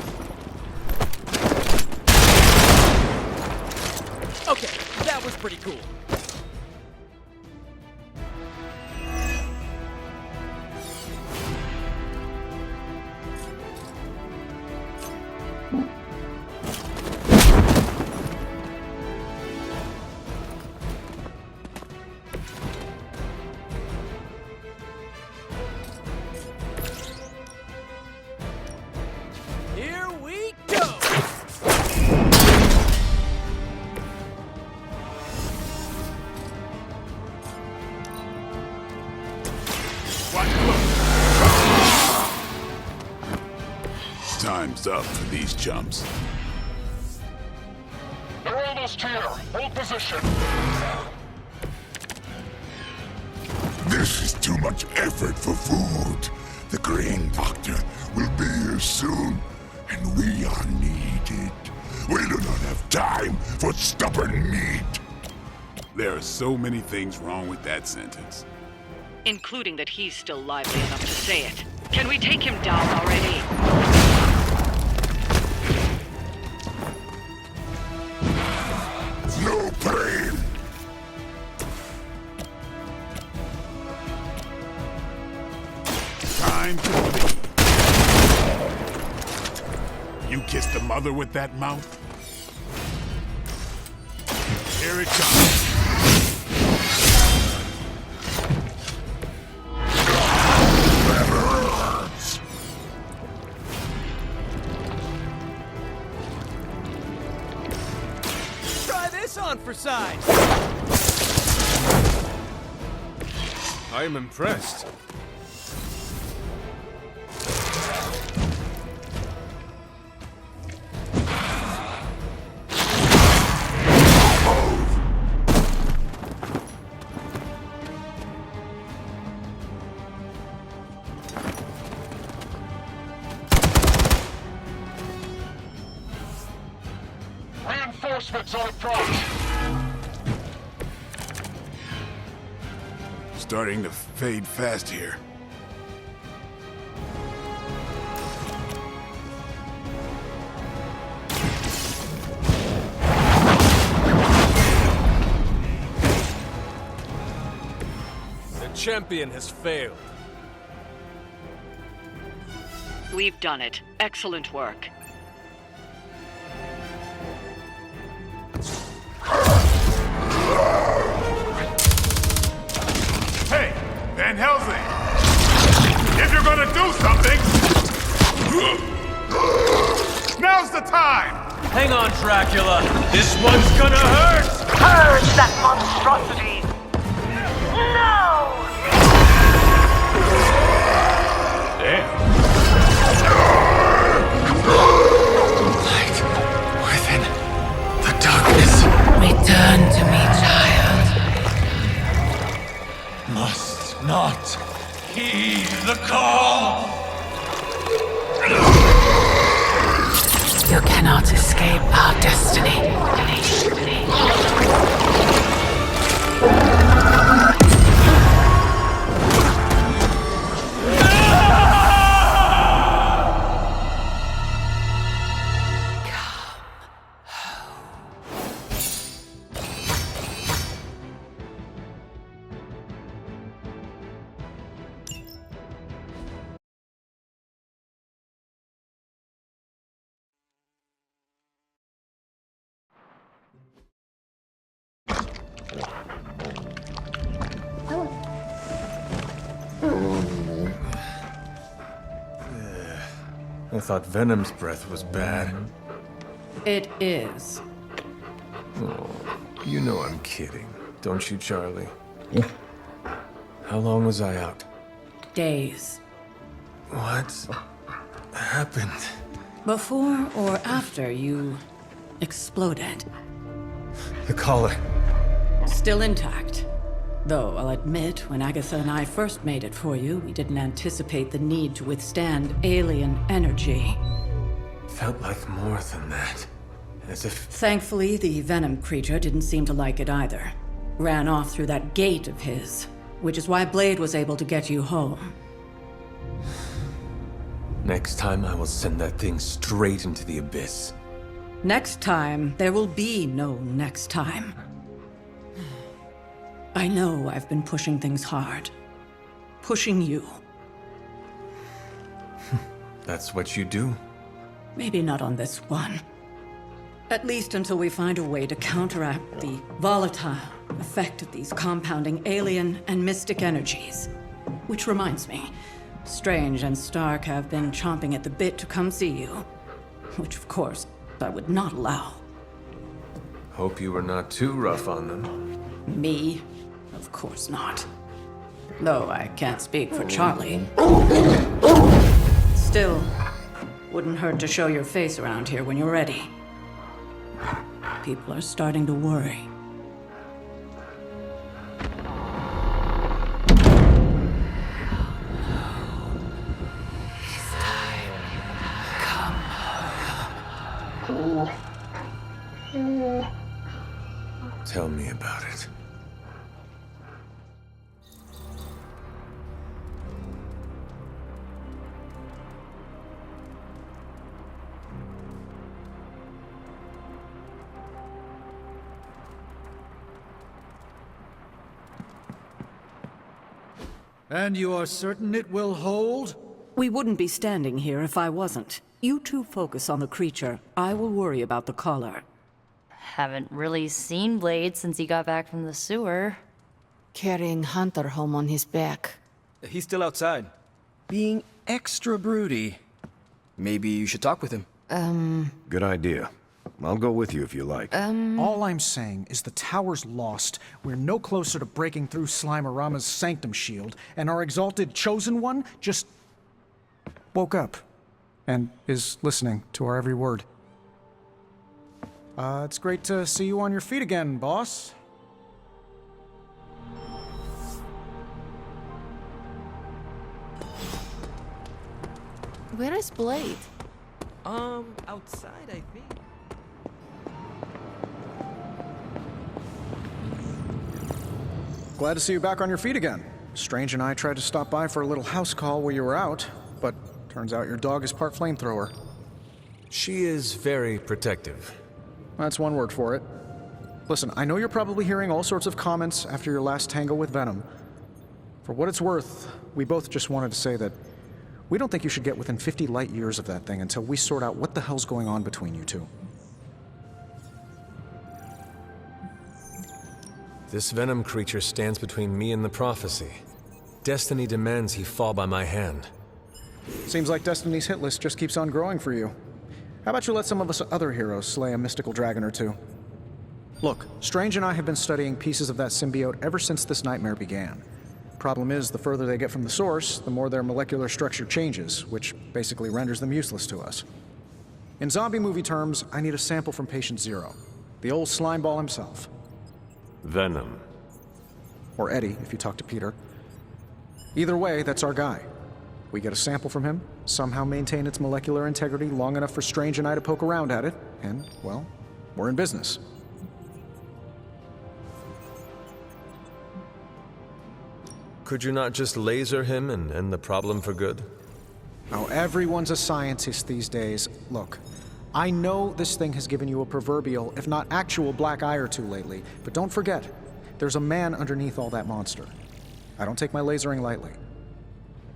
Okay, that was pretty cool. Watch it, look. Time's up for these chumps. They're almost here. Hold position. This is too much effort for food. The Green Doctor will be here soon, and we are needed. We do not have time for stubborn meat. There are so many things wrong with that sentence. Including that he's still lively enough to say it. Can we take him down already? No pain! Time to leave. You kissed the mother with that mouth? Here it comes. Try this on for size. I am impressed. Reinforcements on approach. Starting to fade fast here. The champion has failed. We've done it. Excellent work. Hey, Van Helsing! If you're gonna do something, now's the time! Hang on, Dracula. This one's gonna hurt! Purge that monstrosity! No! Damn. Light within the darkness. Return to me, child. Must not heed the call! You cannot escape our destiny. I thought Venom's breath was bad. It is. Oh, you know I'm kidding. Don't you, Charlie? Yeah. How long was I out? Days. What happened? Before or after you exploded. The collar. Still intact. Though, I'll admit, when Agatha and I first made it for you, we didn't anticipate the need to withstand alien energy. Felt like more than that. As if... Thankfully, the Venom creature didn't seem to like it either. Ran off through that gate of his, which is why Blade was able to get you home. Next time I will send that thing straight into the abyss. Next time, there will be no next time. I know I've been pushing things hard. Pushing you. That's what you do? Maybe not on this one. At least until we find a way to counteract the volatile effect of these compounding alien and mystic energies. Which reminds me, Strange and Stark have been chomping at the bit to come see you. Which, of course, I would not allow. Hope you were not too rough on them. Me? Of course not. Though I can't speak for Charlie. Still, wouldn't hurt to show your face around here when you're ready. People are starting to worry. Tell me about it. And you are certain it will hold? We wouldn't be standing here if I wasn't. You two focus on the creature. I will worry about the collar. Haven't really seen Blade since he got back from the sewer. Carrying Hunter home on his back. He's still outside. Being extra broody. Maybe you should talk with him. Good idea. I'll go with you if you like. All I'm saying is the tower's lost. We're no closer to breaking through Slimerama's sanctum shield, and our exalted chosen one just woke up and is listening to our every word. It's great to see you on your feet again, boss. Where is Blade? Outside, I think. Glad to see you back on your feet again. Strange and I tried to stop by for a little house call while you were out, but turns out your dog is part flamethrower. She is very protective. That's one word for it. Listen, I know you're probably hearing all sorts of comments after your last tangle with Venom. For what it's worth, we both just wanted to say that we don't think you should get within 50 light years of that thing until we sort out what the hell's going on between you two. This Venom creature stands between me and the prophecy. Destiny demands he fall by my hand. Seems like Destiny's hit list just keeps on growing for you. How about you let some of us other heroes slay a mystical dragon or two? Look, Strange and I have been studying pieces of that symbiote ever since this nightmare began. Problem is, the further they get from the source, the more their molecular structure changes, which basically renders them useless to us. In zombie movie terms, I need a sample from Patient Zero. The old slimeball himself. Venom. Or Eddie, if you talk to Peter. Either way, that's our guy. We get a sample from him, somehow maintain its molecular integrity long enough for Strange and I to poke around at it, and, well, we're in business. Could you not just laser him and end the problem for good? Oh, everyone's a scientist these days. Look, I know this thing has given you a proverbial, if not actual, black eye or two lately, but don't forget, there's a man underneath all that monster. I don't take my lasering lightly.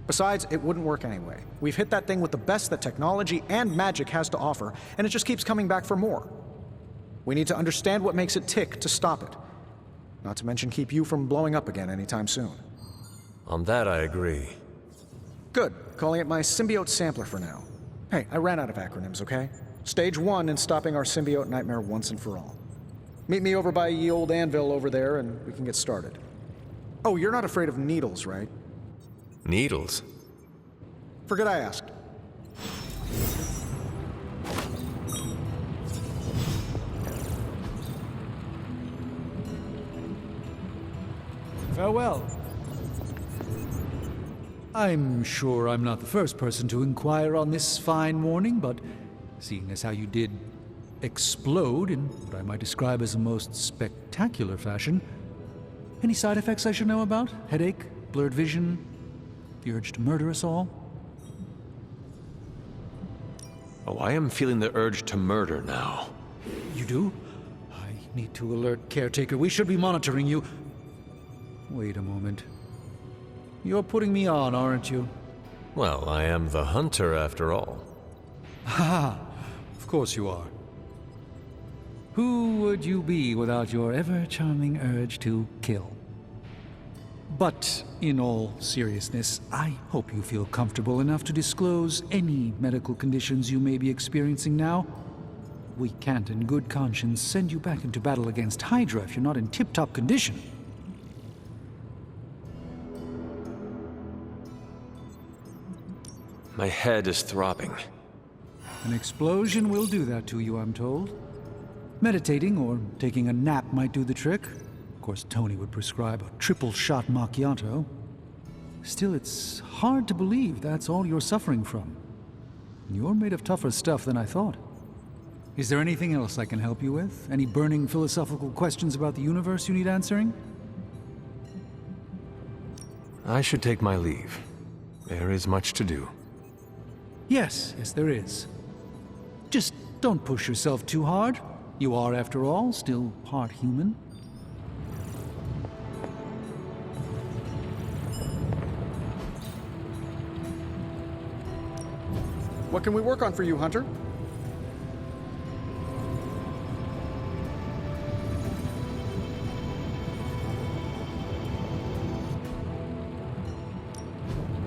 Besides, it wouldn't work anyway. We've hit that thing with the best that technology and magic has to offer, and it just keeps coming back for more. We need to understand what makes it tick to stop it. Not to mention keep you from blowing up again anytime soon. On that, I agree. Good. Calling it my symbiote sampler for now. Hey, I ran out of acronyms, okay? Stage 1 in stopping our symbiote nightmare once and for all. Meet me over by ye old anvil over there, and we can get started. Oh, you're not afraid of needles, right? Needles? Forget I asked. Farewell. I'm sure I'm not the first person to inquire on this fine morning, but seeing as how you did explode in what I might describe as a most spectacular fashion, any side effects I should know about? Headache? Blurred vision? The urge to murder us all? Oh, I am feeling the urge to murder now. You do? I need to alert Caretaker. We should be monitoring you. Wait a moment. You're putting me on, aren't you? Well, I am the hunter after all. Ha! Of course you are. Who would you be without your ever-charming urge to kill? But, in all seriousness, I hope you feel comfortable enough to disclose any medical conditions you may be experiencing now. We can't in good conscience send you back into battle against Hydra if you're not in tip-top condition. My head is throbbing. An explosion will do that to you, I'm told. Meditating or taking a nap might do the trick. Of course, Tony would prescribe a triple shot macchiato. Still, it's hard to believe that's all you're suffering from. You're made of tougher stuff than I thought. Is there anything else I can help you with? Any burning philosophical questions about the universe you need answering? I should take my leave. There is much to do. Yes, there is. Just don't push yourself too hard. You are, after all, still part human. What can we work on for you, Hunter?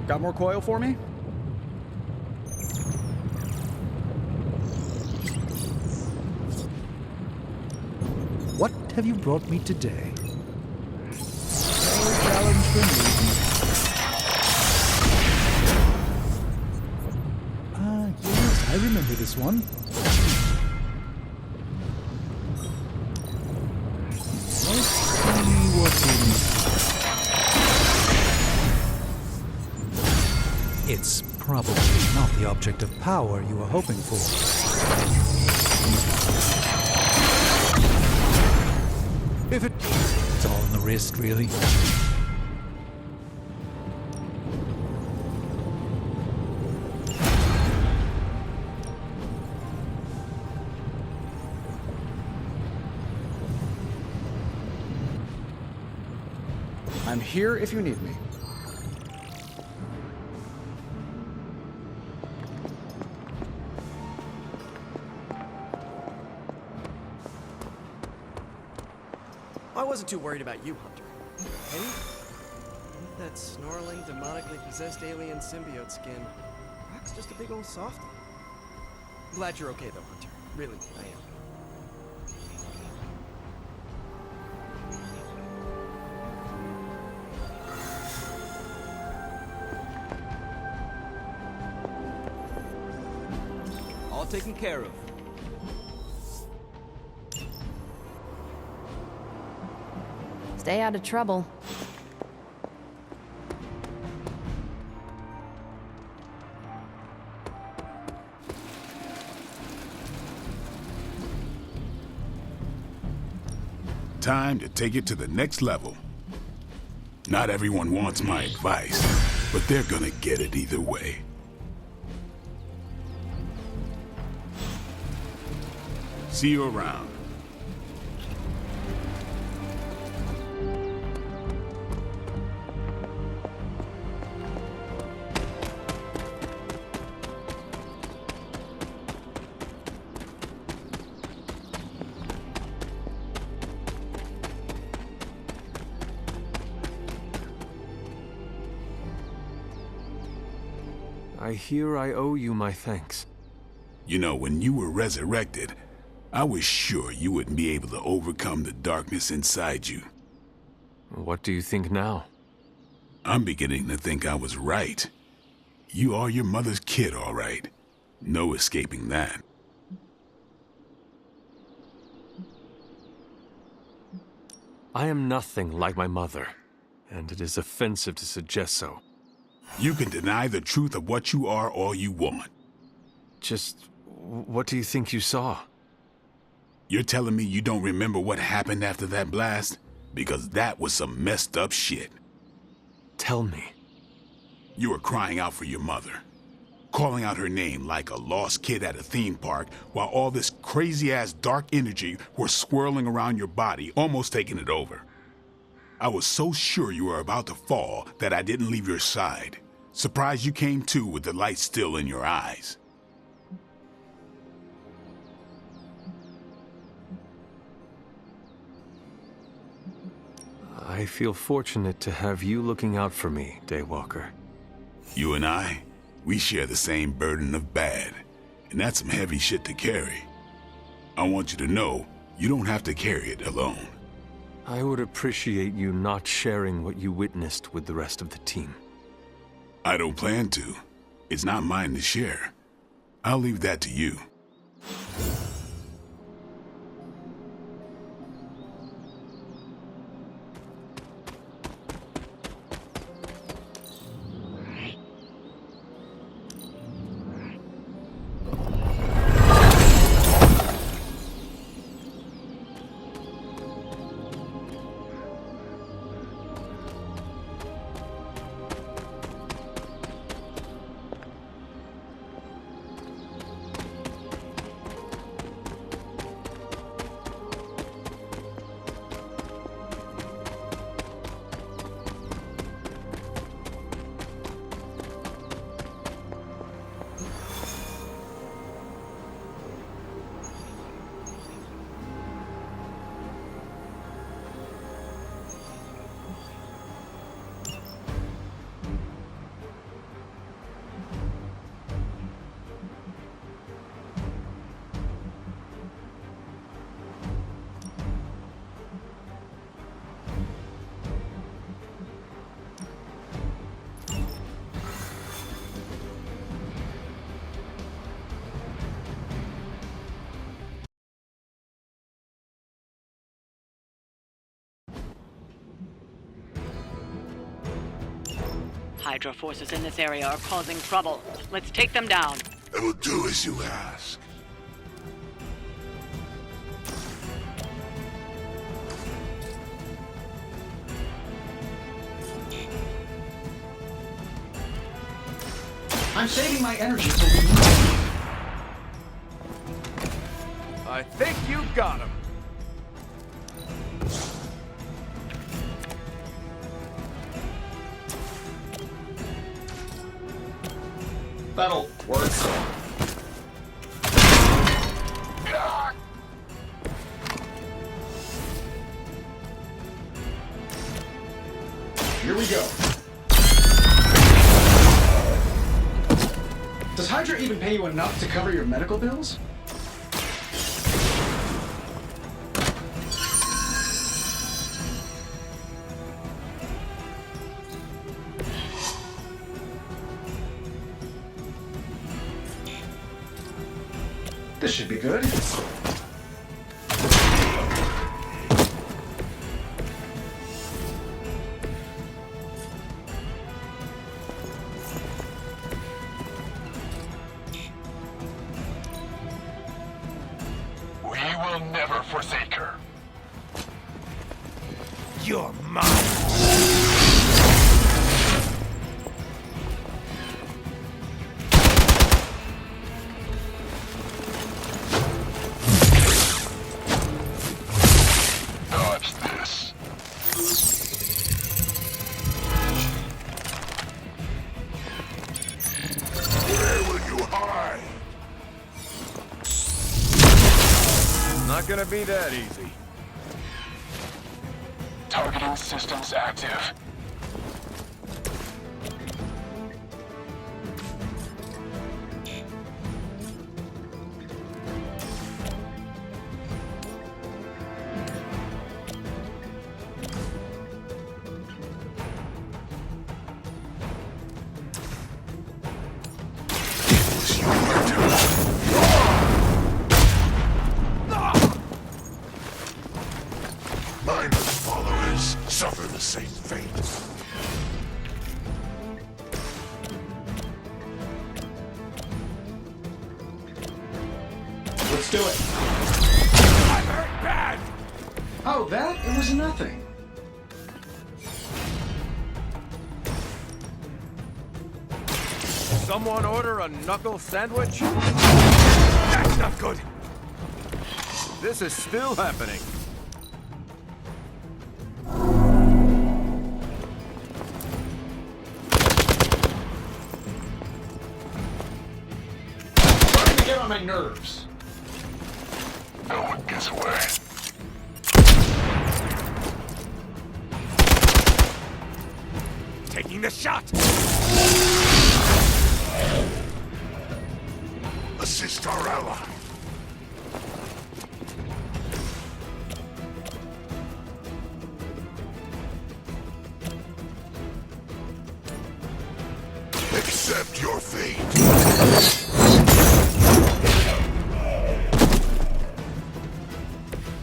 Got more coil for me? What have you brought me today? No challenge for me. Yes, I remember this one. Let's see what's in. It's probably not the object of power you were hoping for. It's all in the wrist, really. I'm here if you need me. I wasn't too worried about you, Hunter. Penny? With that snarling, demonically possessed alien symbiote skin, Rock's just a big old softie. I'm glad you're okay, though, Hunter. Really, I am. All taken care of. Stay out of trouble. Time to take it to the next level. Not everyone wants my advice, but they're gonna get it either way. See you around. I hear I owe you my thanks. You know, when you were resurrected, I was sure you wouldn't be able to overcome the darkness inside you. What do you think now? I'm beginning to think I was right. You are your mother's kid, all right. No escaping that. I am nothing like my mother, and it is offensive to suggest so. You can deny the truth of what you are all you want. Just what do you think you saw? You're telling me you don't remember what happened after that blast? Because that was some messed up shit. Tell me. You were crying out for your mother, calling out her name like a lost kid at a theme park, while all this crazy-ass dark energy was swirling around your body, almost taking it over. I was so sure you were about to fall that I didn't leave your side. Surprised you came to with the light still in your eyes. I feel fortunate to have you looking out for me, Daywalker. You and I, we share the same burden of bad, and that's some heavy shit to carry. I want you to know, you don't have to carry it alone. I would appreciate you not sharing what you witnessed with the rest of the team. I don't plan to. It's not mine to share. I'll leave that to you. Hydra forces in this area are causing trouble. Let's take them down. I will do as you ask. I'm saving my energy for the I think you got him. That'll work. Here we go. Does Hydra even pay you enough to cover your medical bills? This should be good. We will never forsake her. You're mine. Dodge this. Where will you hide? Not gonna be that easy. Targeting systems active. Mindless followers suffer the same fate. Let's do it. I'm hurt bad. Oh, that? It was nothing. Someone order a knuckle sandwich? That's not good. This is still happening. Starting to get on my nerves. No one gets away. Taking the shot. Assist our ally. They Accept your fate.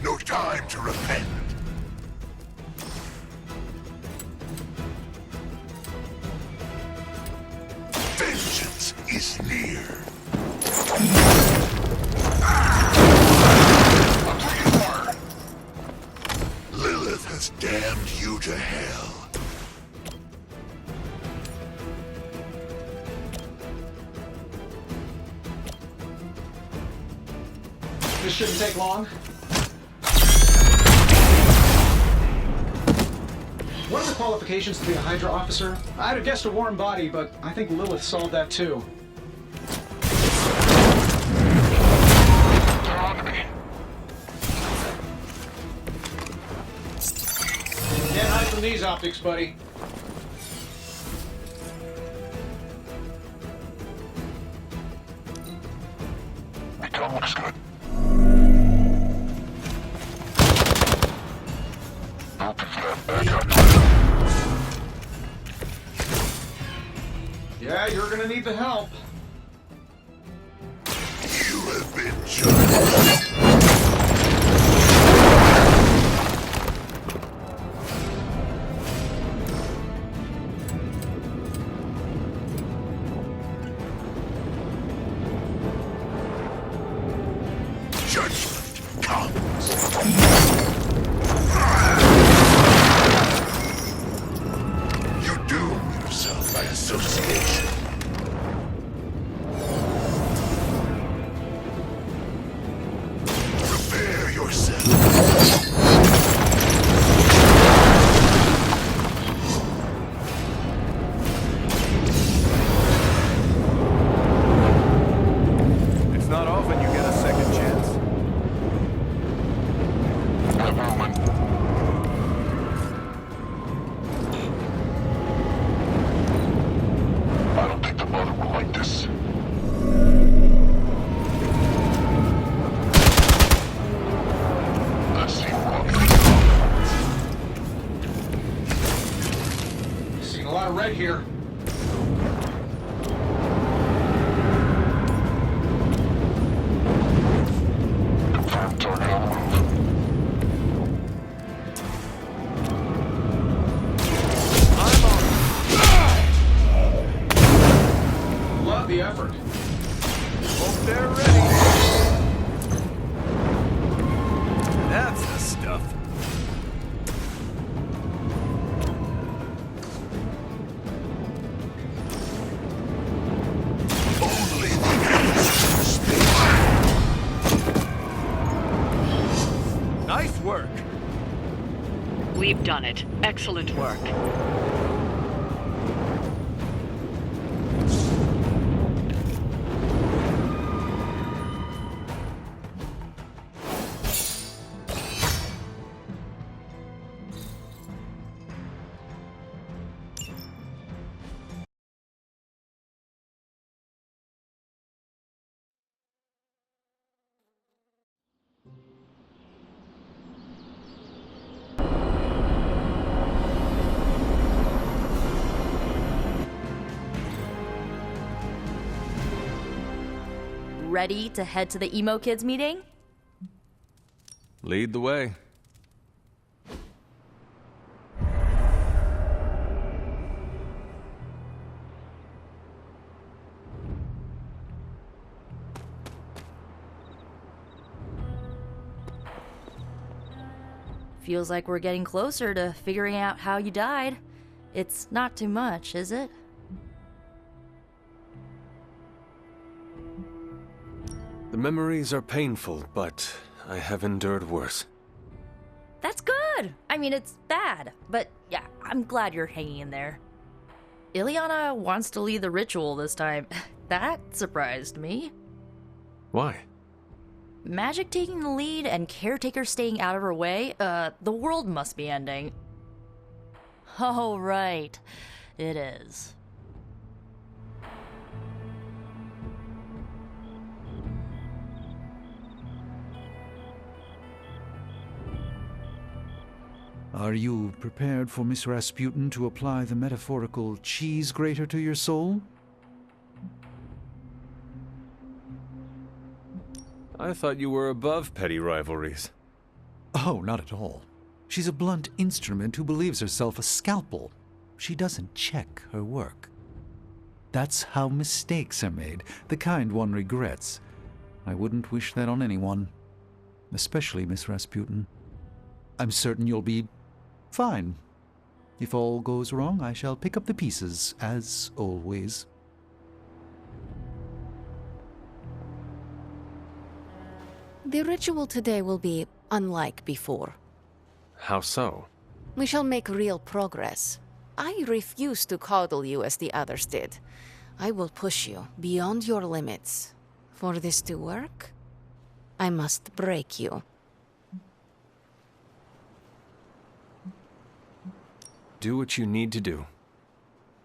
No time to repent. Vengeance is near. Lilith has damned you to hell. This shouldn't take long. What are the qualifications to be a Hydra officer? I'd have guessed a warm body, but I think Lilith solved that too. They're on me. Can't hide from these optics, buddy. Recon looks good. Open for that backup. Yeah, you're gonna need the help. You have been judged. Judgment comes. You doom yourself by association. Prepare yourself. It's not often you get a second chance. Got movement. I don't think the mother will like this. Let's see Robbie. Seen a lot of red here. Confirmed target on the move. Love the effort. Hope they're ready. That's the stuff. Only the answers speak. Nice work. We've done it. Excellent work. Ready to head to the Emo Kids meeting? Lead the way. Feels like we're getting closer to figuring out how you died. It's not too much, is it? The memories are painful, but I have endured worse. That's good! I mean, it's bad, but yeah, I'm glad you're hanging in there. Ileana wants to lead the ritual this time. That surprised me. Why? Magic taking the lead and Caretaker staying out of her way? The world must be ending. Oh, right. It is. Are you prepared for Miss Rasputin to apply the metaphorical cheese grater to your soul? I thought you were above petty rivalries. Oh, not at all. She's a blunt instrument who believes herself a scalpel. She doesn't check her work. That's how mistakes are made, the kind one regrets. I wouldn't wish that on anyone, especially Miss Rasputin. I'm certain you'll be fine. If all goes wrong, I shall pick up the pieces, as always. The ritual today will be unlike before. How so? We shall make real progress. I refuse to coddle you as the others did. I will push you beyond your limits. For this to work, I must break you. Do what you need to do.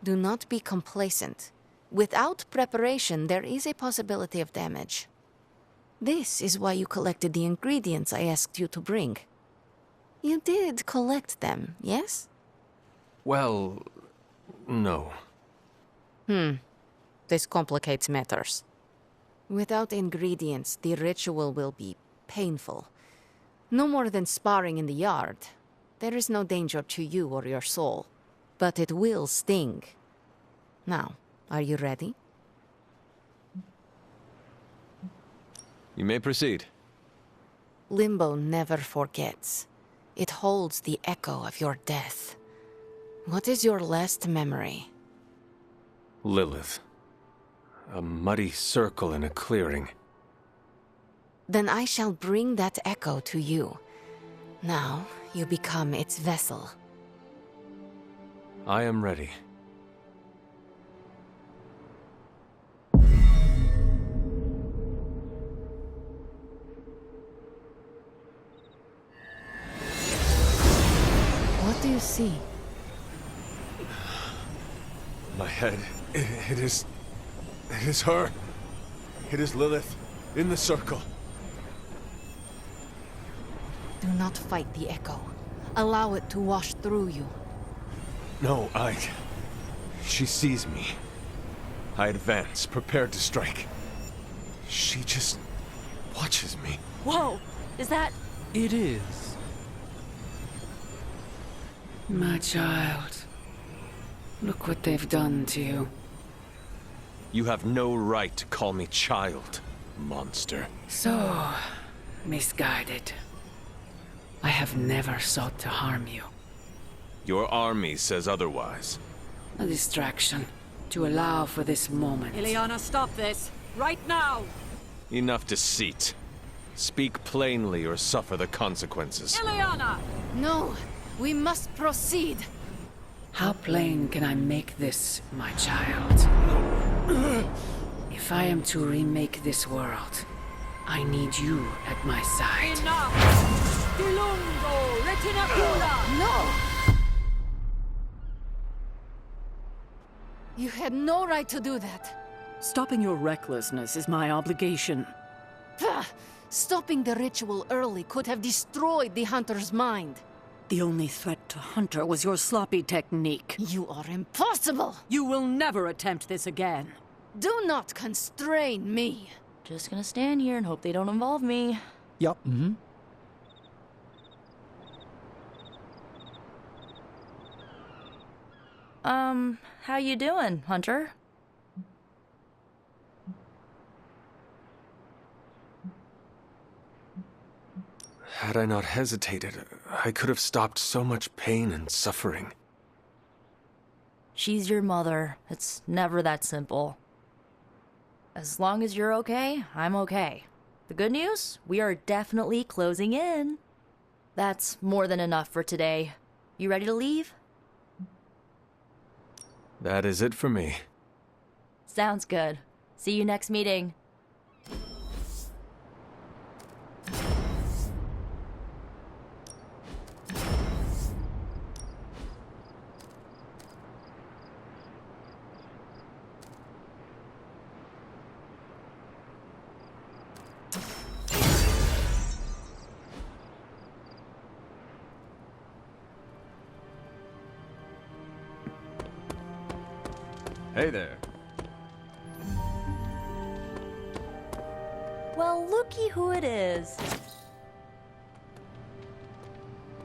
Do not be complacent. Without preparation, there is a possibility of damage. This is why you collected the ingredients I asked you to bring. You did collect them, yes? Well, no. This complicates matters. Without ingredients, the ritual will be painful. No more than sparring in the yard. There is no danger to you or your soul. But it will sting. Now, are you ready? You may proceed. Limbo never forgets. It holds the echo of your death. What is your last memory? Lilith. A muddy circle in a clearing. Then I shall bring that echo to you. Now, you become its vessel. I am ready. What do you see? My head. It is her. It is Lilith, in the circle. Do not fight the echo. Allow it to wash through you. No, she sees me. I advance, prepared to strike. She just watches me. Whoa! Is that... It is. My child. Look what they've done to you. You have no right to call me child, monster. So, misguided. I have never sought to harm you. Your army says otherwise. A distraction to allow for this moment. Ileana, stop this! Right now! Enough deceit. Speak plainly or suffer the consequences. Ileana! No! We must proceed! How plain can I make this, my child? If I am to remake this world, I need you at my side. Enough! Dilungo! Retinacula! No! You had no right to do that. Stopping your recklessness is my obligation. Pah! Stopping the ritual early could have destroyed the hunter's mind. The only threat to Hunter was your sloppy technique. You are impossible! You will never attempt this again. Do not constrain me. Just gonna stand here and hope they don't involve me. Yup. How you doing, Hunter? Had I not hesitated, I could have stopped so much pain and suffering. She's your mother. It's never that simple. As long as you're okay, I'm okay. The good news? We are definitely closing in. That's more than enough for today. You ready to leave? That is it for me. Sounds good. See you next meeting. Hey there. Well, looky who it is.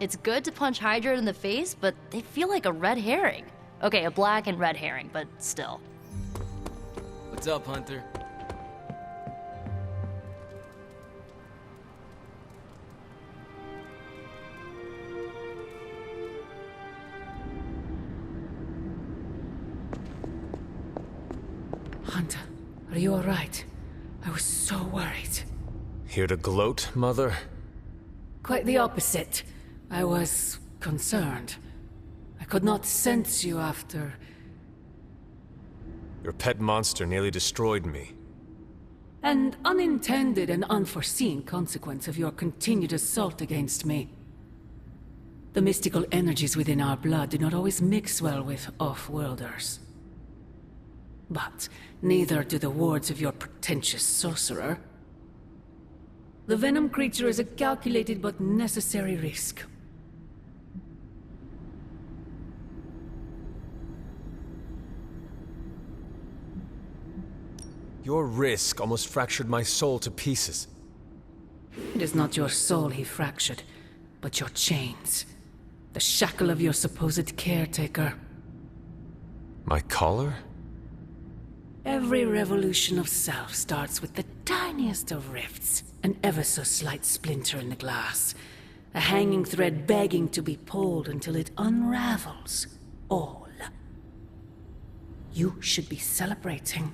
It's good to punch Hydra in the face, but they feel like a red herring. Okay, a black and red herring, but still. What's up, Hunter? Hunter, are you all right? I was so worried. Here to gloat, Mother? Quite the opposite. I was concerned. I could not sense you after... Your pet monster nearly destroyed me. An unintended and unforeseen consequence of your continued assault against me. The mystical energies within our blood do not always mix well with off-worlders. But neither do the wards of your pretentious sorcerer. The Venom creature is a calculated but necessary risk. Your risk almost fractured my soul to pieces. It is not your soul he fractured, but your chains. The shackle of your supposed caretaker. My collar? Every revolution of self starts with the tiniest of rifts. An ever so slight splinter in the glass. A hanging thread begging to be pulled until it unravels all. You should be celebrating.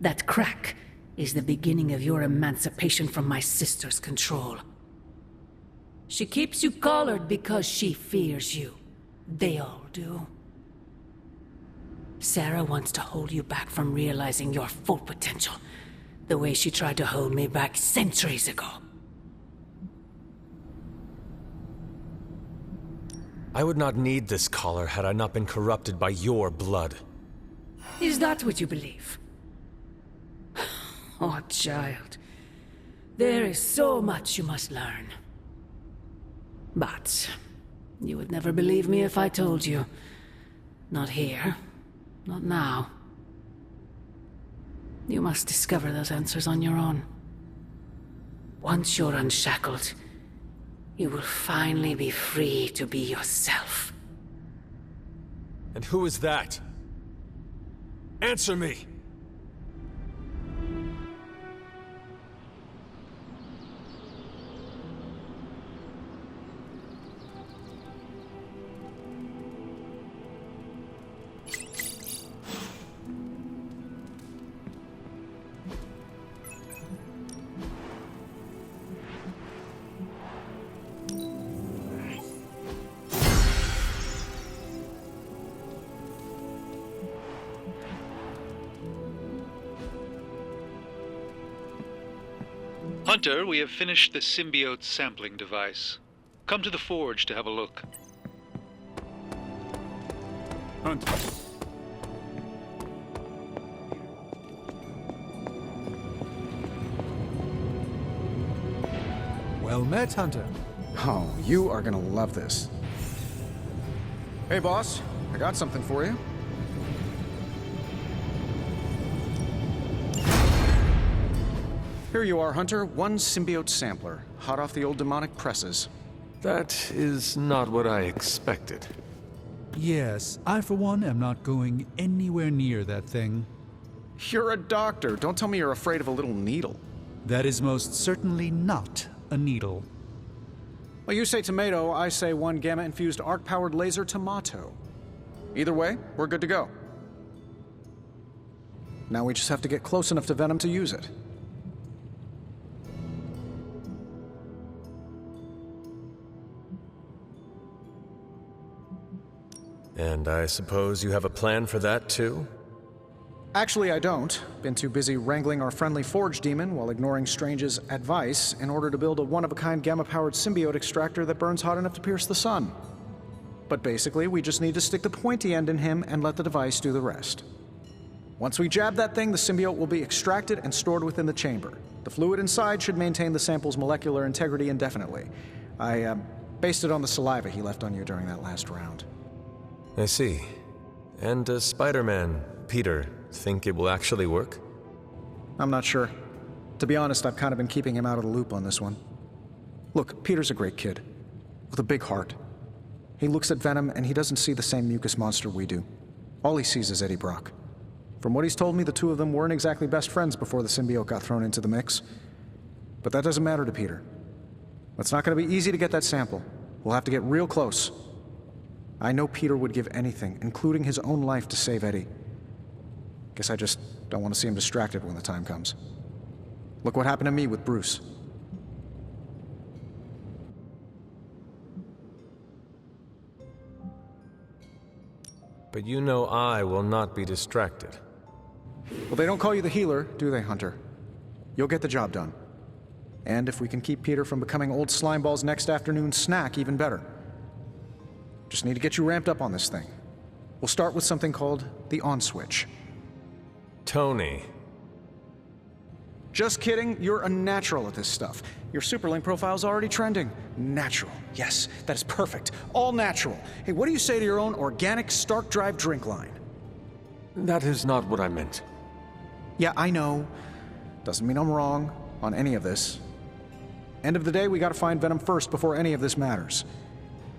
That crack is the beginning of your emancipation from my sister's control. She keeps you collared because she fears you. They all do. Sarah wants to hold you back from realizing your full potential, the way she tried to hold me back centuries ago. I would not need this collar had I not been corrupted by your blood. Is that what you believe? Oh, child. There is so much you must learn. But you would never believe me if I told you. Not here. Not now. You must discover those answers on your own. Once you're unshackled, you will finally be free to be yourself. And who is that? Answer me! Hunter, we have finished the symbiote sampling device. Come to the forge to have a look. Hunter. Well met, Hunter. Oh, you are gonna love this. Hey, boss. I got something for you. Here you are, Hunter. One symbiote sampler, hot off the old demonic presses. That is not what I expected. Yes, I for one am not going anywhere near that thing. You're a doctor. Don't tell me you're afraid of a little needle. That is most certainly not a needle. Well, you say tomato, I say one gamma-infused arc-powered laser tomato. Either way, we're good to go. Now we just have to get close enough to Venom to use it. And I suppose you have a plan for that, too? Actually, I don't. Been too busy wrangling our friendly Forge demon while ignoring Strange's advice in order to build a one-of-a-kind gamma-powered symbiote extractor that burns hot enough to pierce the sun. But basically, we just need to stick the pointy end in him and let the device do the rest. Once we jab that thing, the symbiote will be extracted and stored within the chamber. The fluid inside should maintain the sample's molecular integrity indefinitely. I based it on the saliva he left on you during that last round. I see. And does Spider-Man, Peter, think it will actually work? I'm not sure. To be honest, I've kind of been keeping him out of the loop on this one. Look, Peter's a great kid, with a big heart. He looks at Venom and he doesn't see the same mucus monster we do. All he sees is Eddie Brock. From what he's told me, the two of them weren't exactly best friends before the symbiote got thrown into the mix. But that doesn't matter to Peter. It's not going to be easy to get that sample. We'll have to get real close. I know Peter would give anything, including his own life, to save Eddie. Guess I just don't want to see him distracted when the time comes. Look what happened to me with Bruce. But you know I will not be distracted. Well, they don't call you the healer, do they, Hunter? You'll get the job done. And if we can keep Peter from becoming old Slimeball's next afternoon's snack, even better. Just need to get you ramped up on this thing. We'll start with something called the on switch. Tony. Just kidding, you're a natural at this stuff. Your Superlink profile's already trending. Natural. Yes, that is perfect. All natural. Hey, what do you say to your own organic Stark Drive drink line? That is not what I meant. Yeah, I know. Doesn't mean I'm wrong on any of this. End of the day, we gotta find Venom first before any of this matters.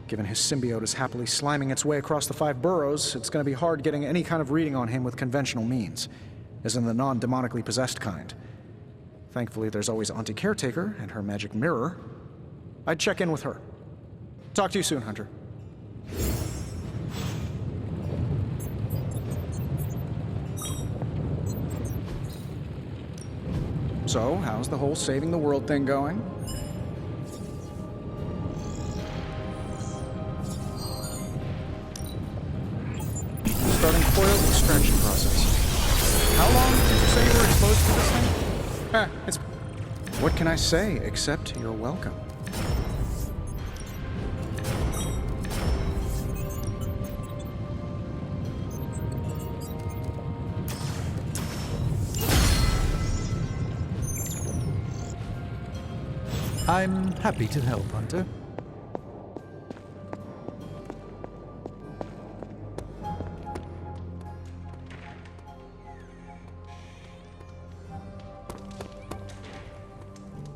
Given his symbiote is happily sliming its way across the 5 boroughs, it's gonna be hard getting any kind of reading on him with conventional means, as in the non-demonically possessed kind. Thankfully, there's always Auntie Caretaker and her magic mirror. I'd check in with her. Talk to you soon, Hunter. So, how's the whole saving the world thing going? Starting coil extraction process. How long did you say you were exposed to this thing? It's... What can I say except you're welcome? I'm happy to help, Hunter.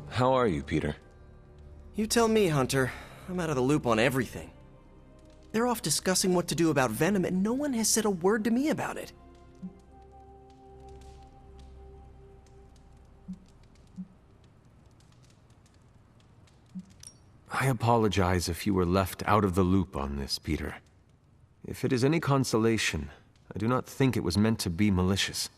How are you, Peter? You tell me, Hunter. I'm out of the loop on everything. They're off discussing what to do about Venom, and no one has said a word to me about it. I apologize if you were left out of the loop on this, Peter. If it is any consolation, I do not think it was meant to be malicious.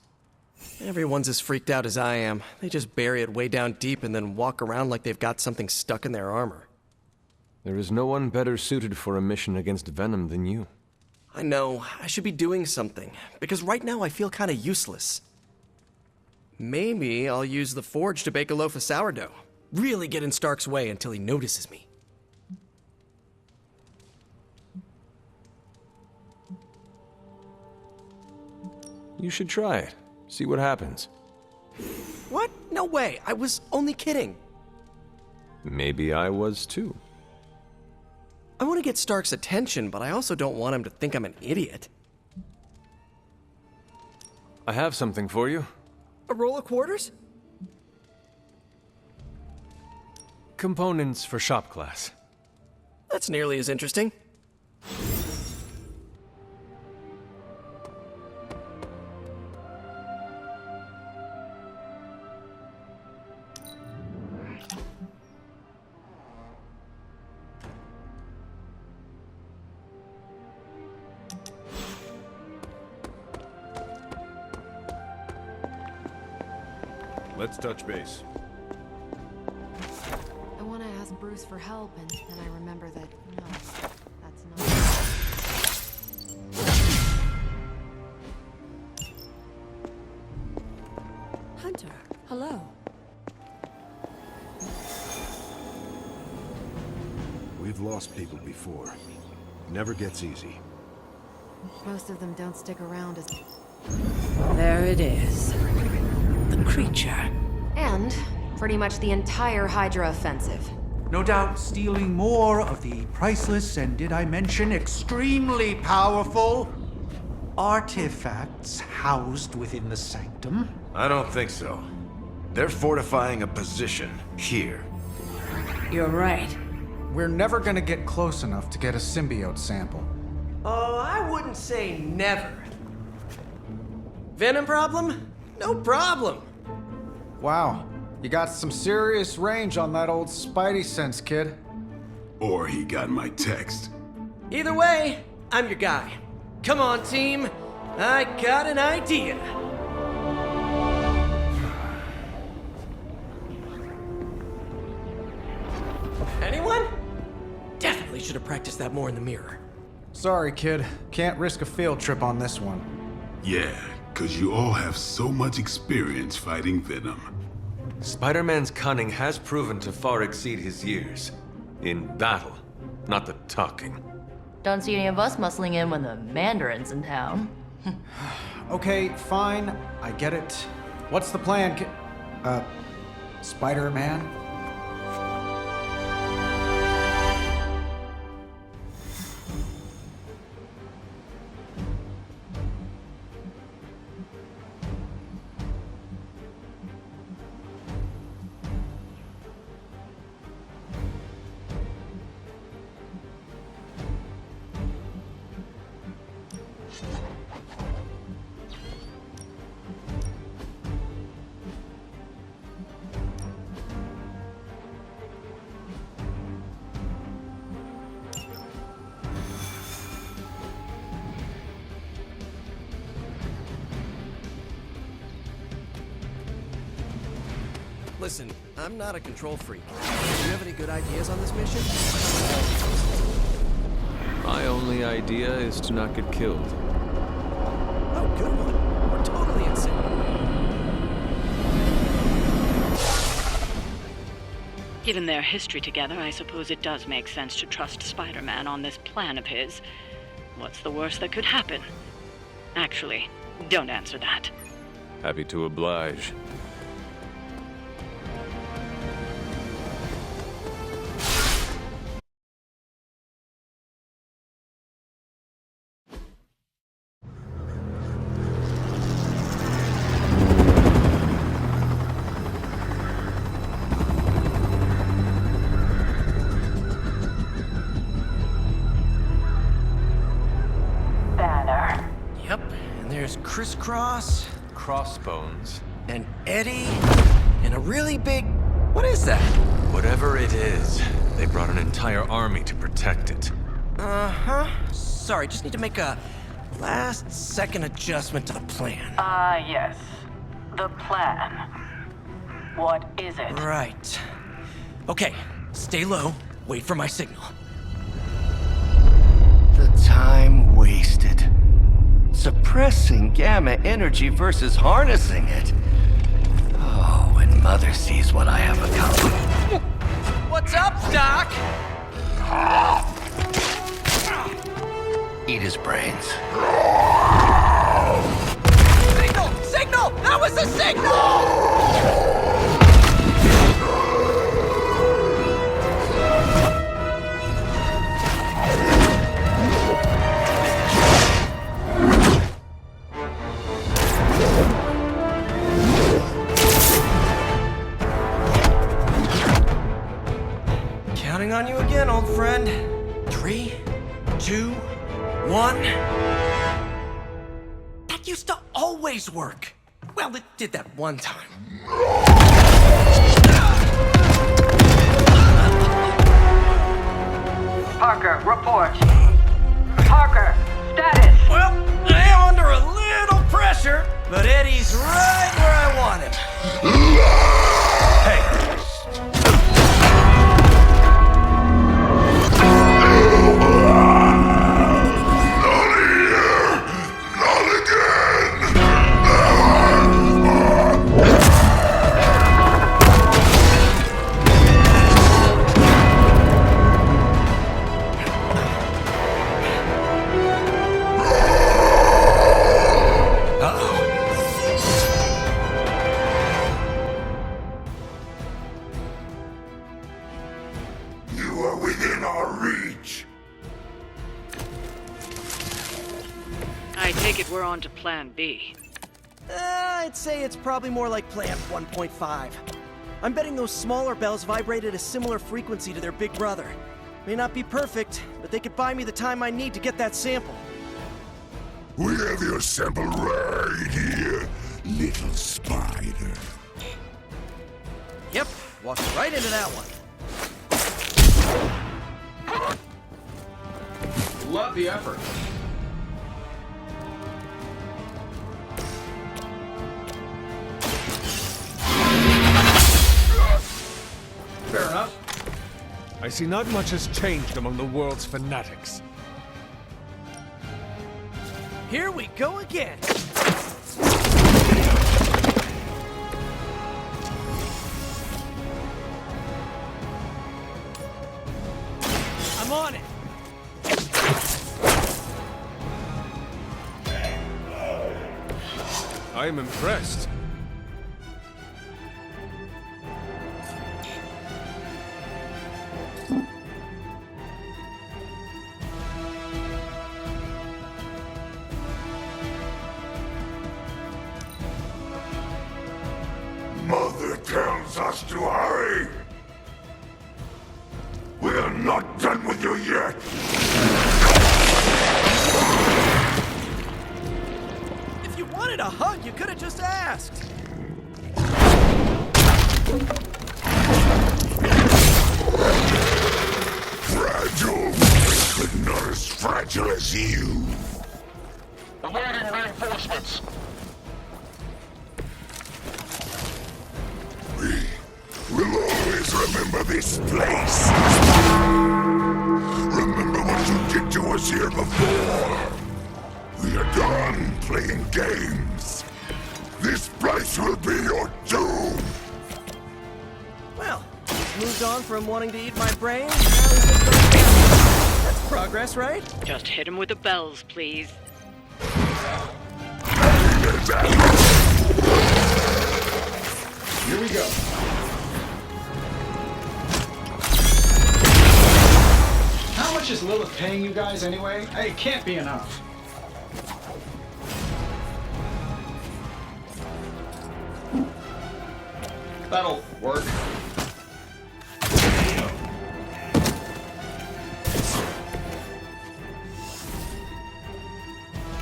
Everyone's as freaked out as I am. They just bury it way down deep and then walk around like they've got something stuck in their armor. There is no one better suited for a mission against Venom than you. I know. I should be doing something, because right now I feel kind of useless. Maybe I'll use the forge to bake a loaf of sourdough. Really get in Stark's way until he notices me. You should try it. See what happens. What? No way. I was only kidding. Maybe I was too. I want to get Stark's attention, but I also don't want him to think I'm an idiot. I have something for you. A roll of quarters? Components for shop class. That's nearly as interesting. Let's touch base. I want to ask Bruce for help, and then I remember that, no, that's not... Hunter, hello. We've lost people before. Never gets easy. Most of them don't stick around as... There it is. The creature. And pretty much the entire Hydra offensive. No doubt stealing more of the priceless and, did I mention, extremely powerful artifacts housed within the sanctum. I don't think so. They're fortifying a position here. You're right. We're never gonna get close enough to get a symbiote sample. Oh, I wouldn't say never. Venom problem? No problem. Wow, you got some serious range on that old Spidey sense, kid. Or he got my text. Either way, I'm your guy. Come on, team. I got an idea. Anyone? Definitely should have practiced that more in the mirror. Sorry, kid. Can't risk a field trip on this one. Yeah, 'cause you all have so much experience fighting Venom. Spider-Man's cunning has proven to far exceed his years. In battle, not the talking. Don't see any of us muscling in when the Mandarin's in town. Okay, fine. I get it. What's the plan, Spider-Man? Listen, I'm not a control freak. Do you have any good ideas on this mission? My only idea is to not get killed. Oh, good one. We're totally insane. Given their history together, I suppose it does make sense to trust Spider-Man on this plan of his. What's the worst that could happen? Actually, don't answer that. Happy to oblige. Crisscross, Crossbones, and Eddie, and a really big... What is that? Whatever it is, they brought an entire army to protect it. Uh-huh. Sorry, just need to make a last-second adjustment to the plan. Yes. The plan. What is it? Right. Okay, stay low, wait for my signal. The time wasted. Suppressing gamma energy versus harnessing it. Oh, when Mother sees what I have accomplished. What's up, Doc? Eat his brains. Signal! Signal! That was a signal! Counting on you again, old friend. 3, 2, 1. That used to always work. Well, it did that one time. Parker, report. Parker, status. Well, I am under a little pressure, but Eddie's right where I want him. Hey. I take it we're on to Plan B. I'd say it's probably more like plant 1.5. I'm betting those smaller bells vibrate at a similar frequency to their big brother. May not be perfect, but they could buy me the time I need to get that sample. We have your sample right here, little spider. Yep, walked right into that one. Love the effort. Fair enough. I see not much has changed among the world's fanatics. Here we go again. I'm on it. I am impressed. Mother tells us to hurry. We're not done with you yet. If you wanted a hug, you could have just asked. Fragile, but not as fragile as you. Awaiting reinforcements. We'll always remember this place. Remember what you did to us here before. We are done playing games. This place will be your doom. Well, he's moved on from wanting to eat my brains. Now he's just going to... That's progress, right? Just hit him with the bells, please. Here we go. How much is Lilith paying you guys anyway? Hey, it can't be enough. That'll work.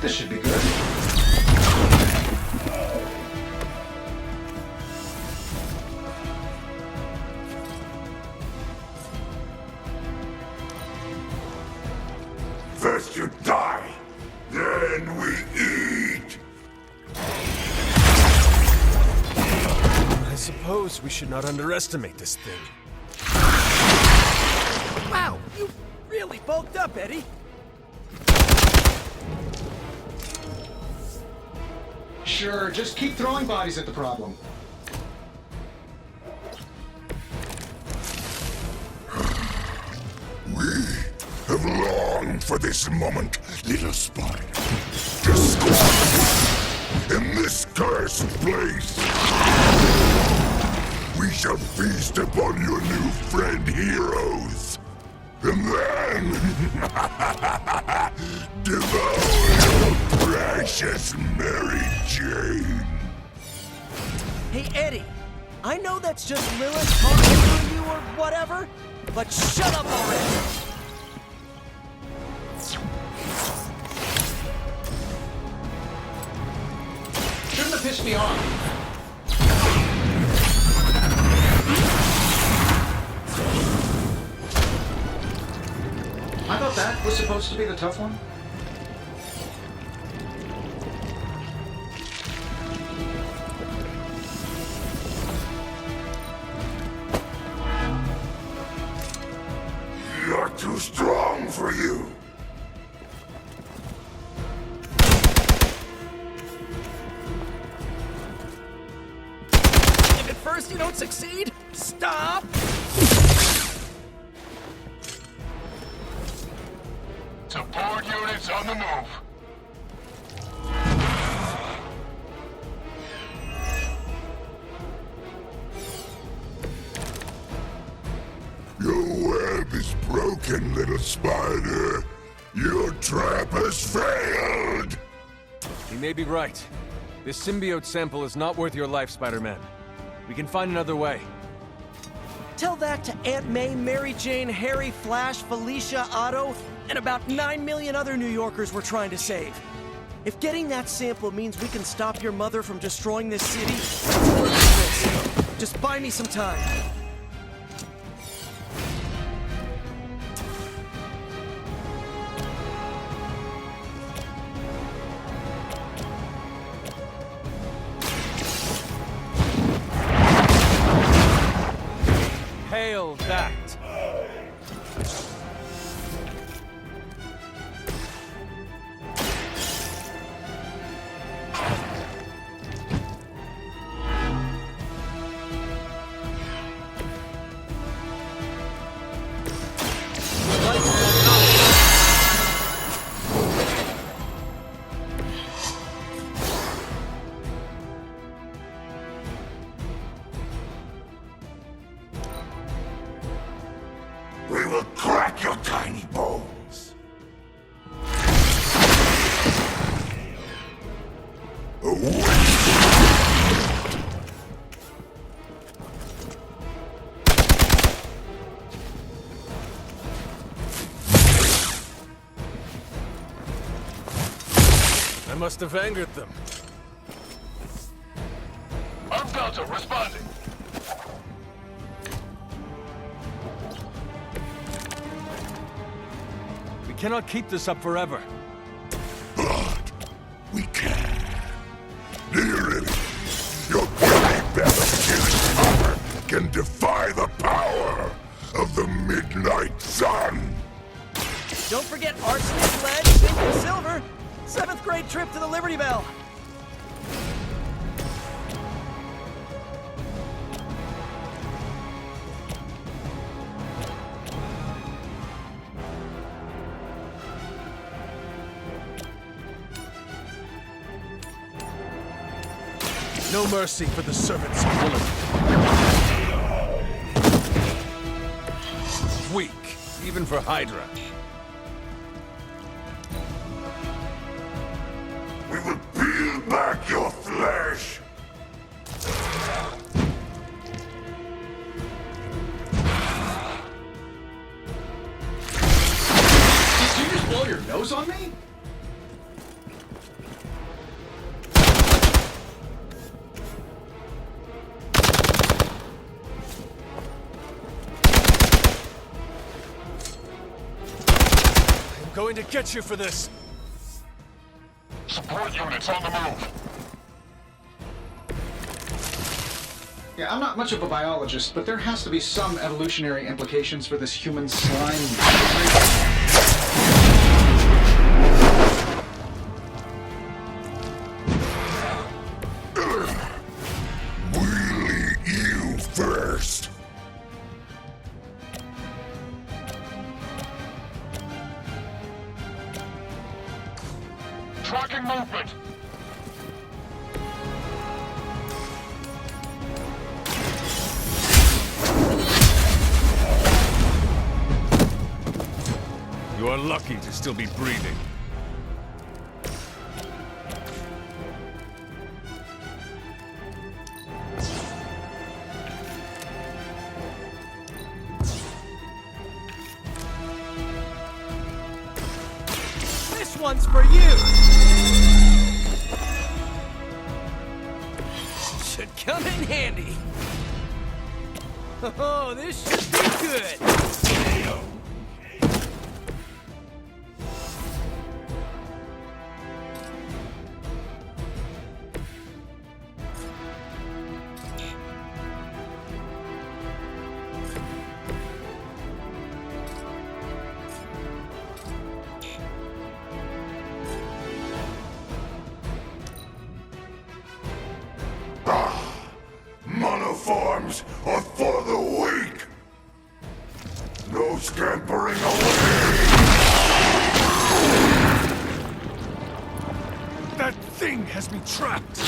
This should be good. First you die, then we eat. I suppose we should not underestimate this thing. Wow, you really bulked up, Eddie. Sure, just keep throwing bodies at the problem. We have longed for this moment, little spider. To squat in this cursed place. We shall feast upon your new friend heroes. And then devour your precious Mary Jane. Hey, Eddie, I know that's just Lilith talking to you or whatever, but shut up already. Shouldn't have pissed me off. I thought that was supposed to be the tough one. You're too strong for you. If at first you don't succeed, stop! Support units on the move. Your web is broken, little spider. Your trap has failed. He may be right. This symbiote sample is not worth your life, Spider-Man. We can find another way. Tell that to Aunt May, Mary Jane, Harry, Flash, Felicia, Otto, and about 9 million other New Yorkers we're trying to save. If getting that sample means we can stop your mother from destroying this city, just buy me some time. Hail that! We will crack your tiny bones. I must have angered them. I'm Delta, responding. We cannot keep this up forever. We can. Do you really? Your bloody best power can defy the power of the Midnight Sun. Don't forget arsenic, lead, zinc, and silver. 7th grade trip to the Liberty Bell. No mercy for the servants of Willard. Weak, even for Hydra. We will peel back your flesh. Did you just blow your nose on me? I'm going to get you for this. Support units on the move. Yeah, I'm not much of a biologist, but there has to be some evolutionary implications for this human slime. We'll eat you first. Tracking movement. You are lucky to still be breathing. This one's for you! Should come in handy. Oh, this should be good. Monoforms are for the weak. No scampering away. That thing has me trapped.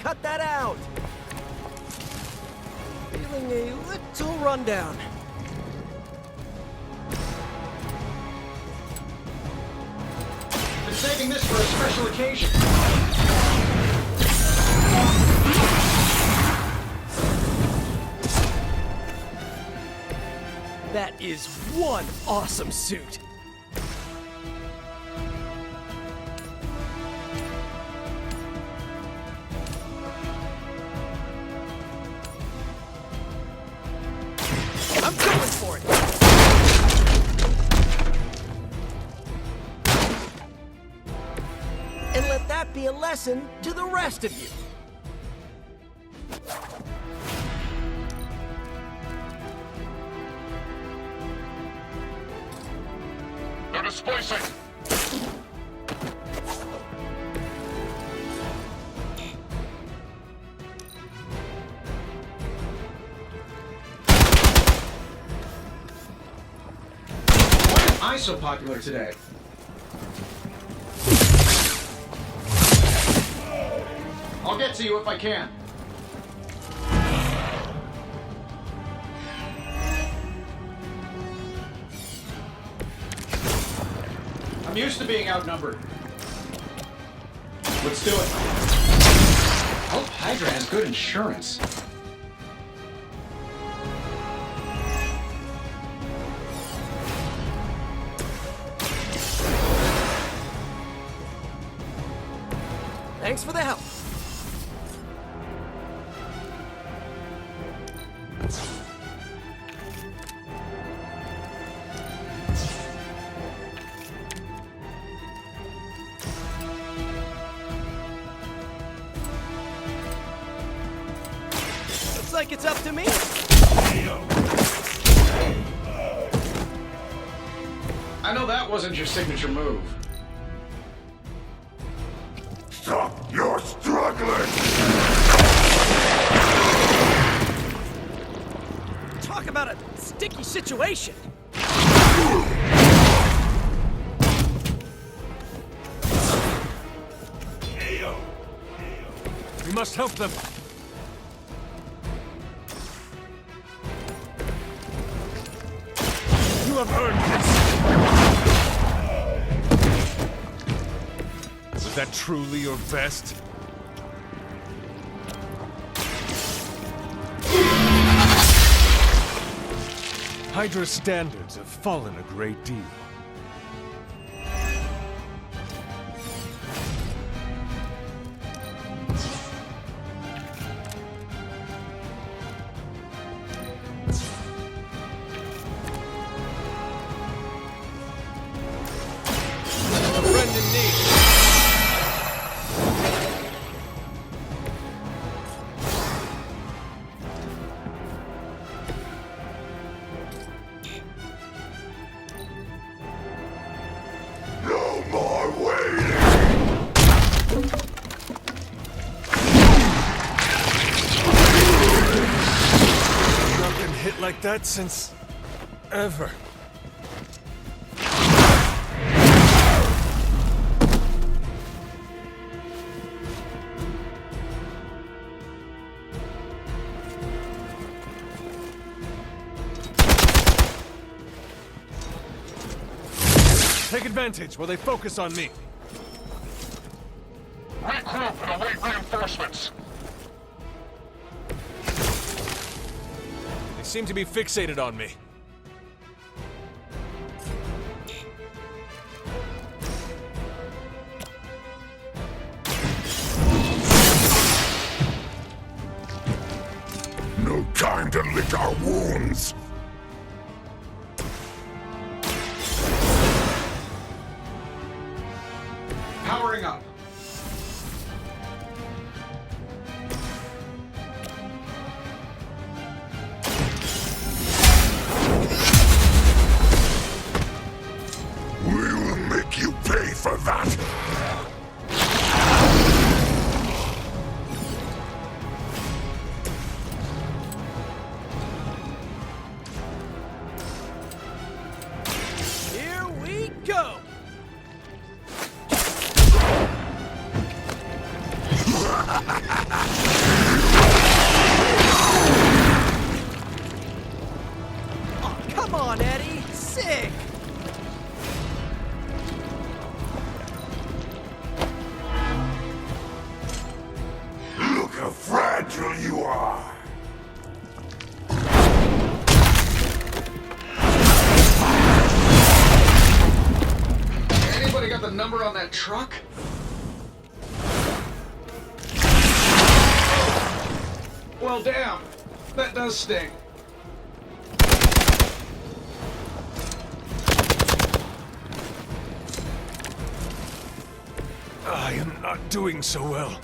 cut that out! Feeling a little rundown. Been saving this for a special occasion. That is one awesome suit. I'm going for it. And let that be a lesson to the rest of you. They're displacing! Why am I so popular today? I'll get to you if I can. I'm used to being outnumbered. Let's do it. Hope Hydra has good insurance. Thanks for the help. Looks like it's up to me. I know that wasn't your signature move. Stop your struggling! Talk about a sticky situation. We must help them. You have earned this. Was that truly your best? Hydra's standards have fallen a great deal. Like that since ever. Take advantage while they focus on me. Regroup and await reinforcements. They seem to be fixated on me. No time to lick our wounds. Powering up. We will make you pay for that. Here we go. fragile you are. Anybody got the number on that truck? Well, damn. That does sting. I am not doing so well.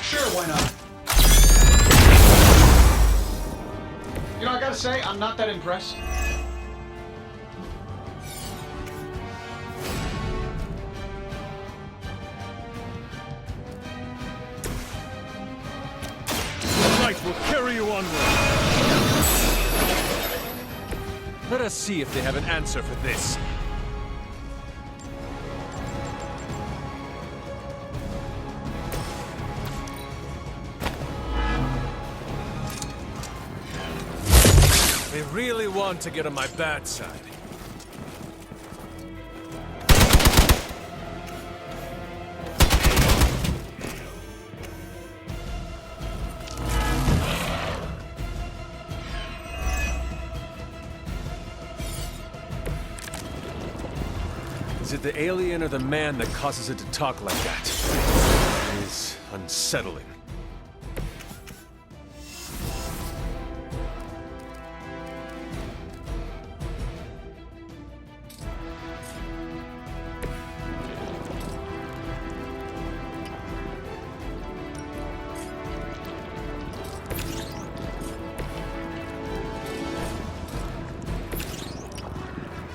Sure, why not? You know, I gotta say, I'm not that impressed. The light will carry you onward. Let us see if they have an answer for this. They really want to get on my bad side. Is it the alien or the man that causes it to talk like that? It is unsettling.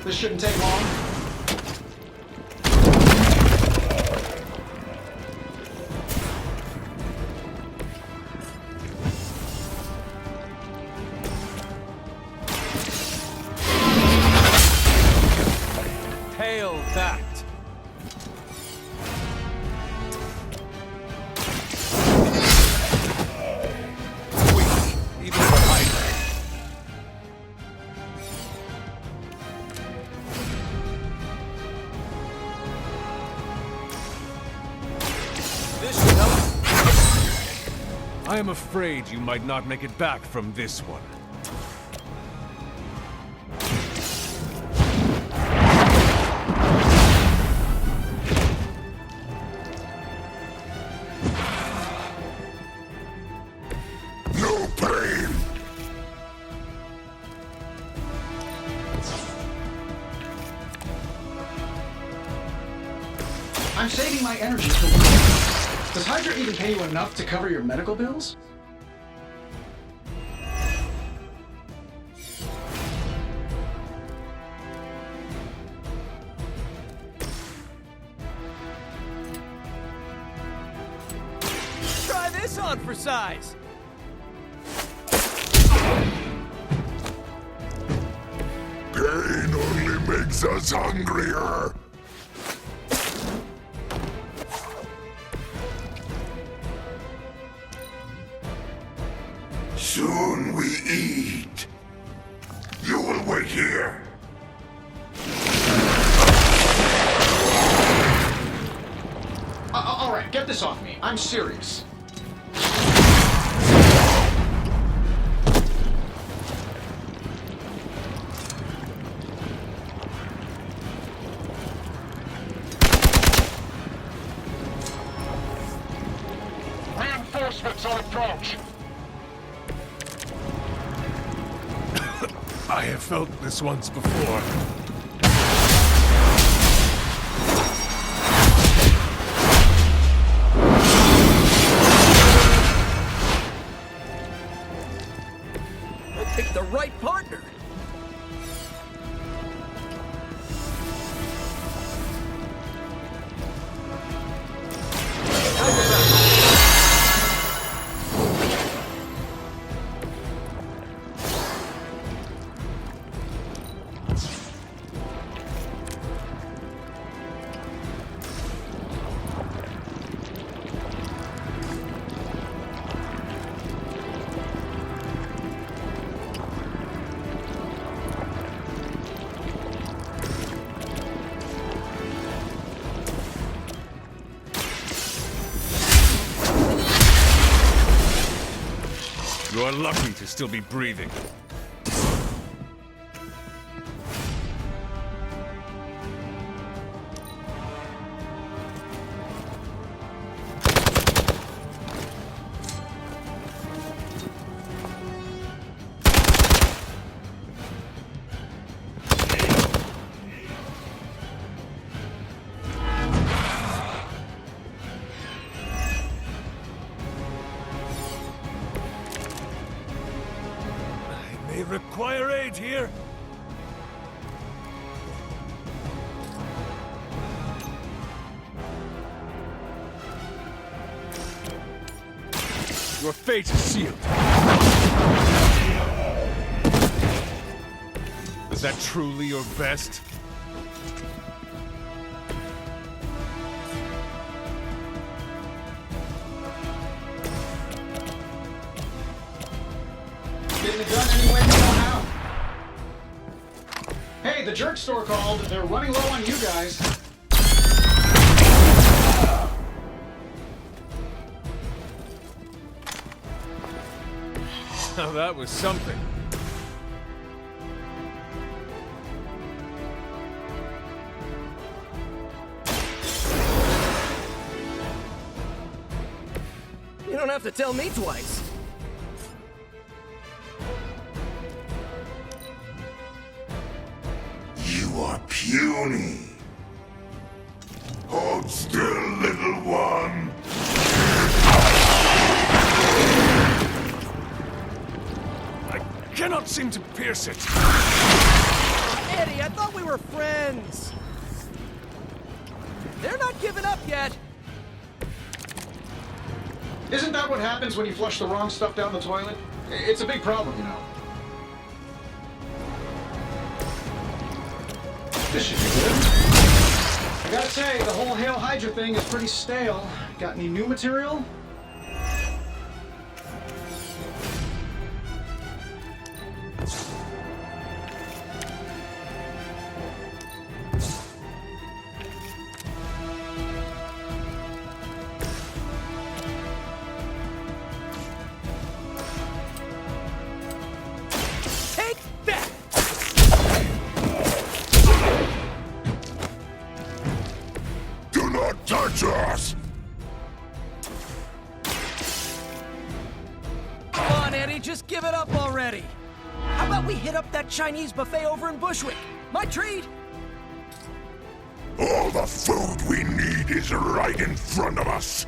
This shouldn't take long. Hail that! Weak, even for Hydra. This should help. I am afraid you might not make it back from this one. No pain! I'm saving my energy for later. Does Hydra even pay you enough to cover your medical bills? Try this on for size. Pain only makes us hungrier. Soon we eat. You will wait here. All right, get this off me. I'm serious. Reinforcements on approach. I have felt this once before. I picked the right partner. You're lucky to still be breathing. Require aid here? Your fate is sealed. Is that truly your best? Getting it done any way you know how. Hey, the jerk store called. They're running low on you guys. Now that was something. You don't have to tell me twice. You are puny. Hold still, little one. I cannot seem to pierce it. Eddie, I thought we were friends. They're not giving up yet. Isn't that what happens when you flush the wrong stuff down the toilet? It's a big problem, you know. This should be good. I gotta say, the whole Hail Hydra thing is pretty stale. Got any new material? Take that! Do not touch us! Come on, Eddie, just give it up already. How about we hit up that Chinese buffet over in Bushwick? My treat! All the food we need is right in front of us.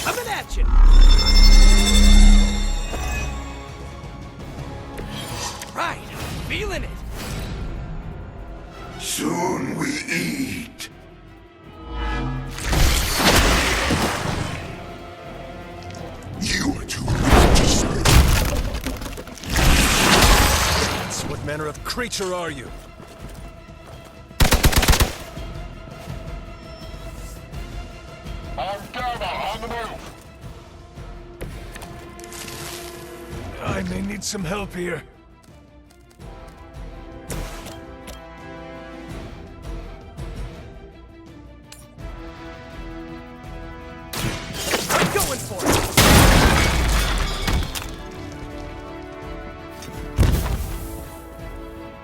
Coming at you! Right, feeling it. Soon we eat. You are too weak to serve. What manner of creature are you? On the move. I may need some help here. I'm going for it!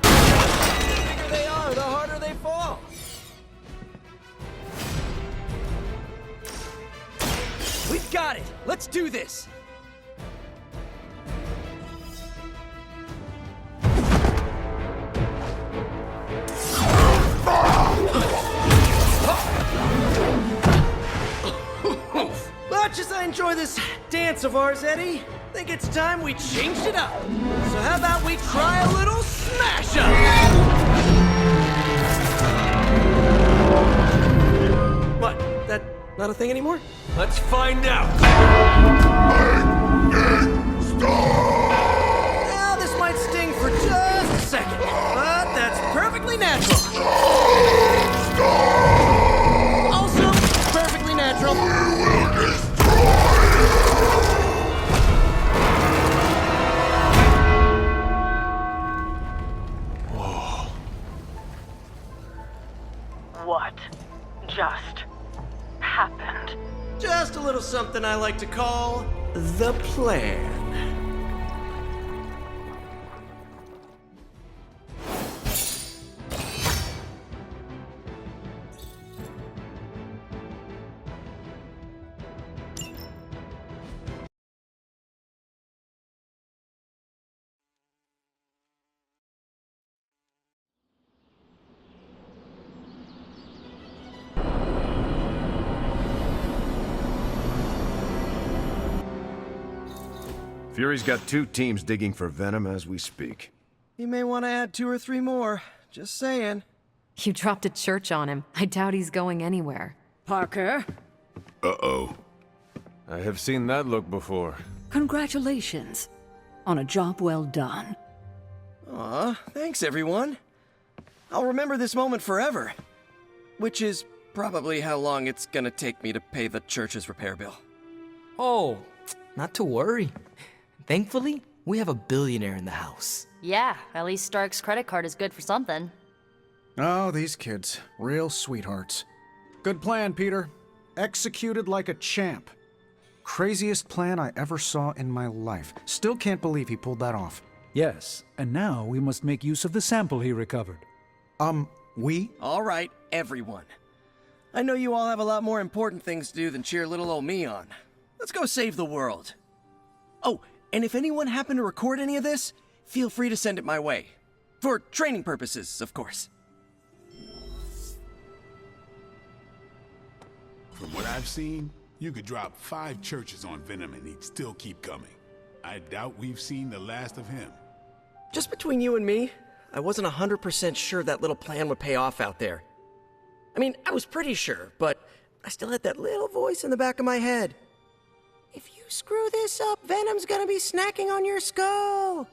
The bigger they are, the harder they fall. We've got it! Let's do this! Much as I enjoy this dance of ours, Eddie, I think it's time we changed it up. So how about we try a little smash-up? Not a thing anymore? Let's find out! Now, this might sting for just a second, but that's perfectly natural. Also, perfectly natural. What just happened? Just a little something I like to call the plan. Fury's got 2 teams digging for Venom as we speak. You may want to add 2 or 3 more. Just saying. You dropped a church on him. I doubt he's going anywhere. Parker, Uh-oh. I have seen that look before. congratulations on a job well done. Aw, thanks everyone. I'll remember this moment forever. Which is probably how long it's gonna take me to pay the church's repair bill. Oh, not to worry. Thankfully, we have a billionaire in the house. Yeah, at least Stark's credit card is good for something. Oh, these kids. Real sweethearts. Good plan, Peter. Executed like a champ. Craziest plan I ever saw in my life. Still can't believe he pulled that off. Yes, and now we must make use of the sample he recovered. We? All right, everyone. I know you all have a lot more important things to do than cheer little old me on. Let's go save the world. Oh, and if anyone happened to record any of this, feel free to send it my way. For training purposes, of course. From what I've seen, you could drop 5 churches on Venom and he'd still keep coming. I doubt we've seen the last of him. Just between you and me, I wasn't 100% sure that little plan would pay off out there. I mean, I was pretty sure, but I still had that little voice in the back of my head. If you screw this up, Venom's gonna be snacking on your skull.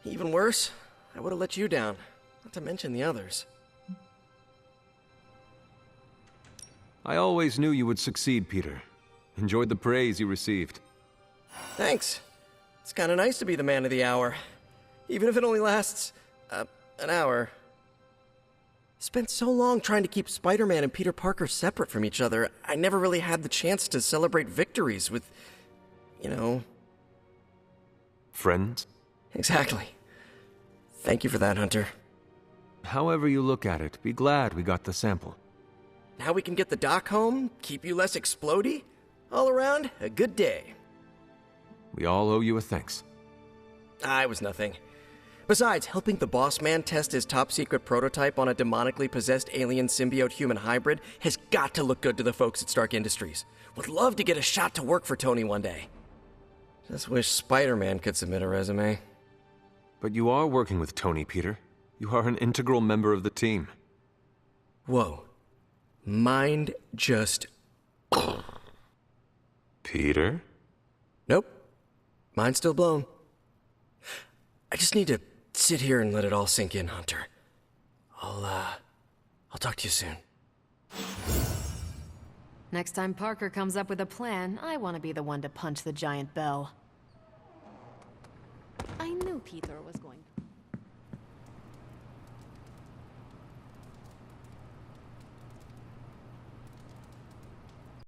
Even worse, I would have let you down, not to mention the others. I always knew you would succeed, Peter. Enjoyed the praise you received. Thanks. It's kind of nice to be the man of the hour, even if it only lasts, an hour. Spent so long trying to keep Spider-Man and Peter Parker separate from each other, I never really had the chance to celebrate victories with, you know... Friends? Exactly. Thank you for that, Hunter. However you look at it, be glad we got the sample. Now we can get the doc home, keep you less explodey. All around, a good day. We all owe you a thanks. It was nothing. Besides, helping the boss man test his top-secret prototype on a demonically possessed alien symbiote-human hybrid has got to look good to the folks at Stark Industries. Would love to get a shot to work for Tony one day. Just wish Spider-Man could submit a resume. But you are working with Tony, Peter. You are an integral member of the team. Whoa. Mind just... Peter? Nope. Mind's still blown. I just need to sit here and let it all sink in, Hunter. I'll talk to you soon. Next time Parker comes up with a plan, I want to be the one to punch the giant bell. I knew Peter was going to...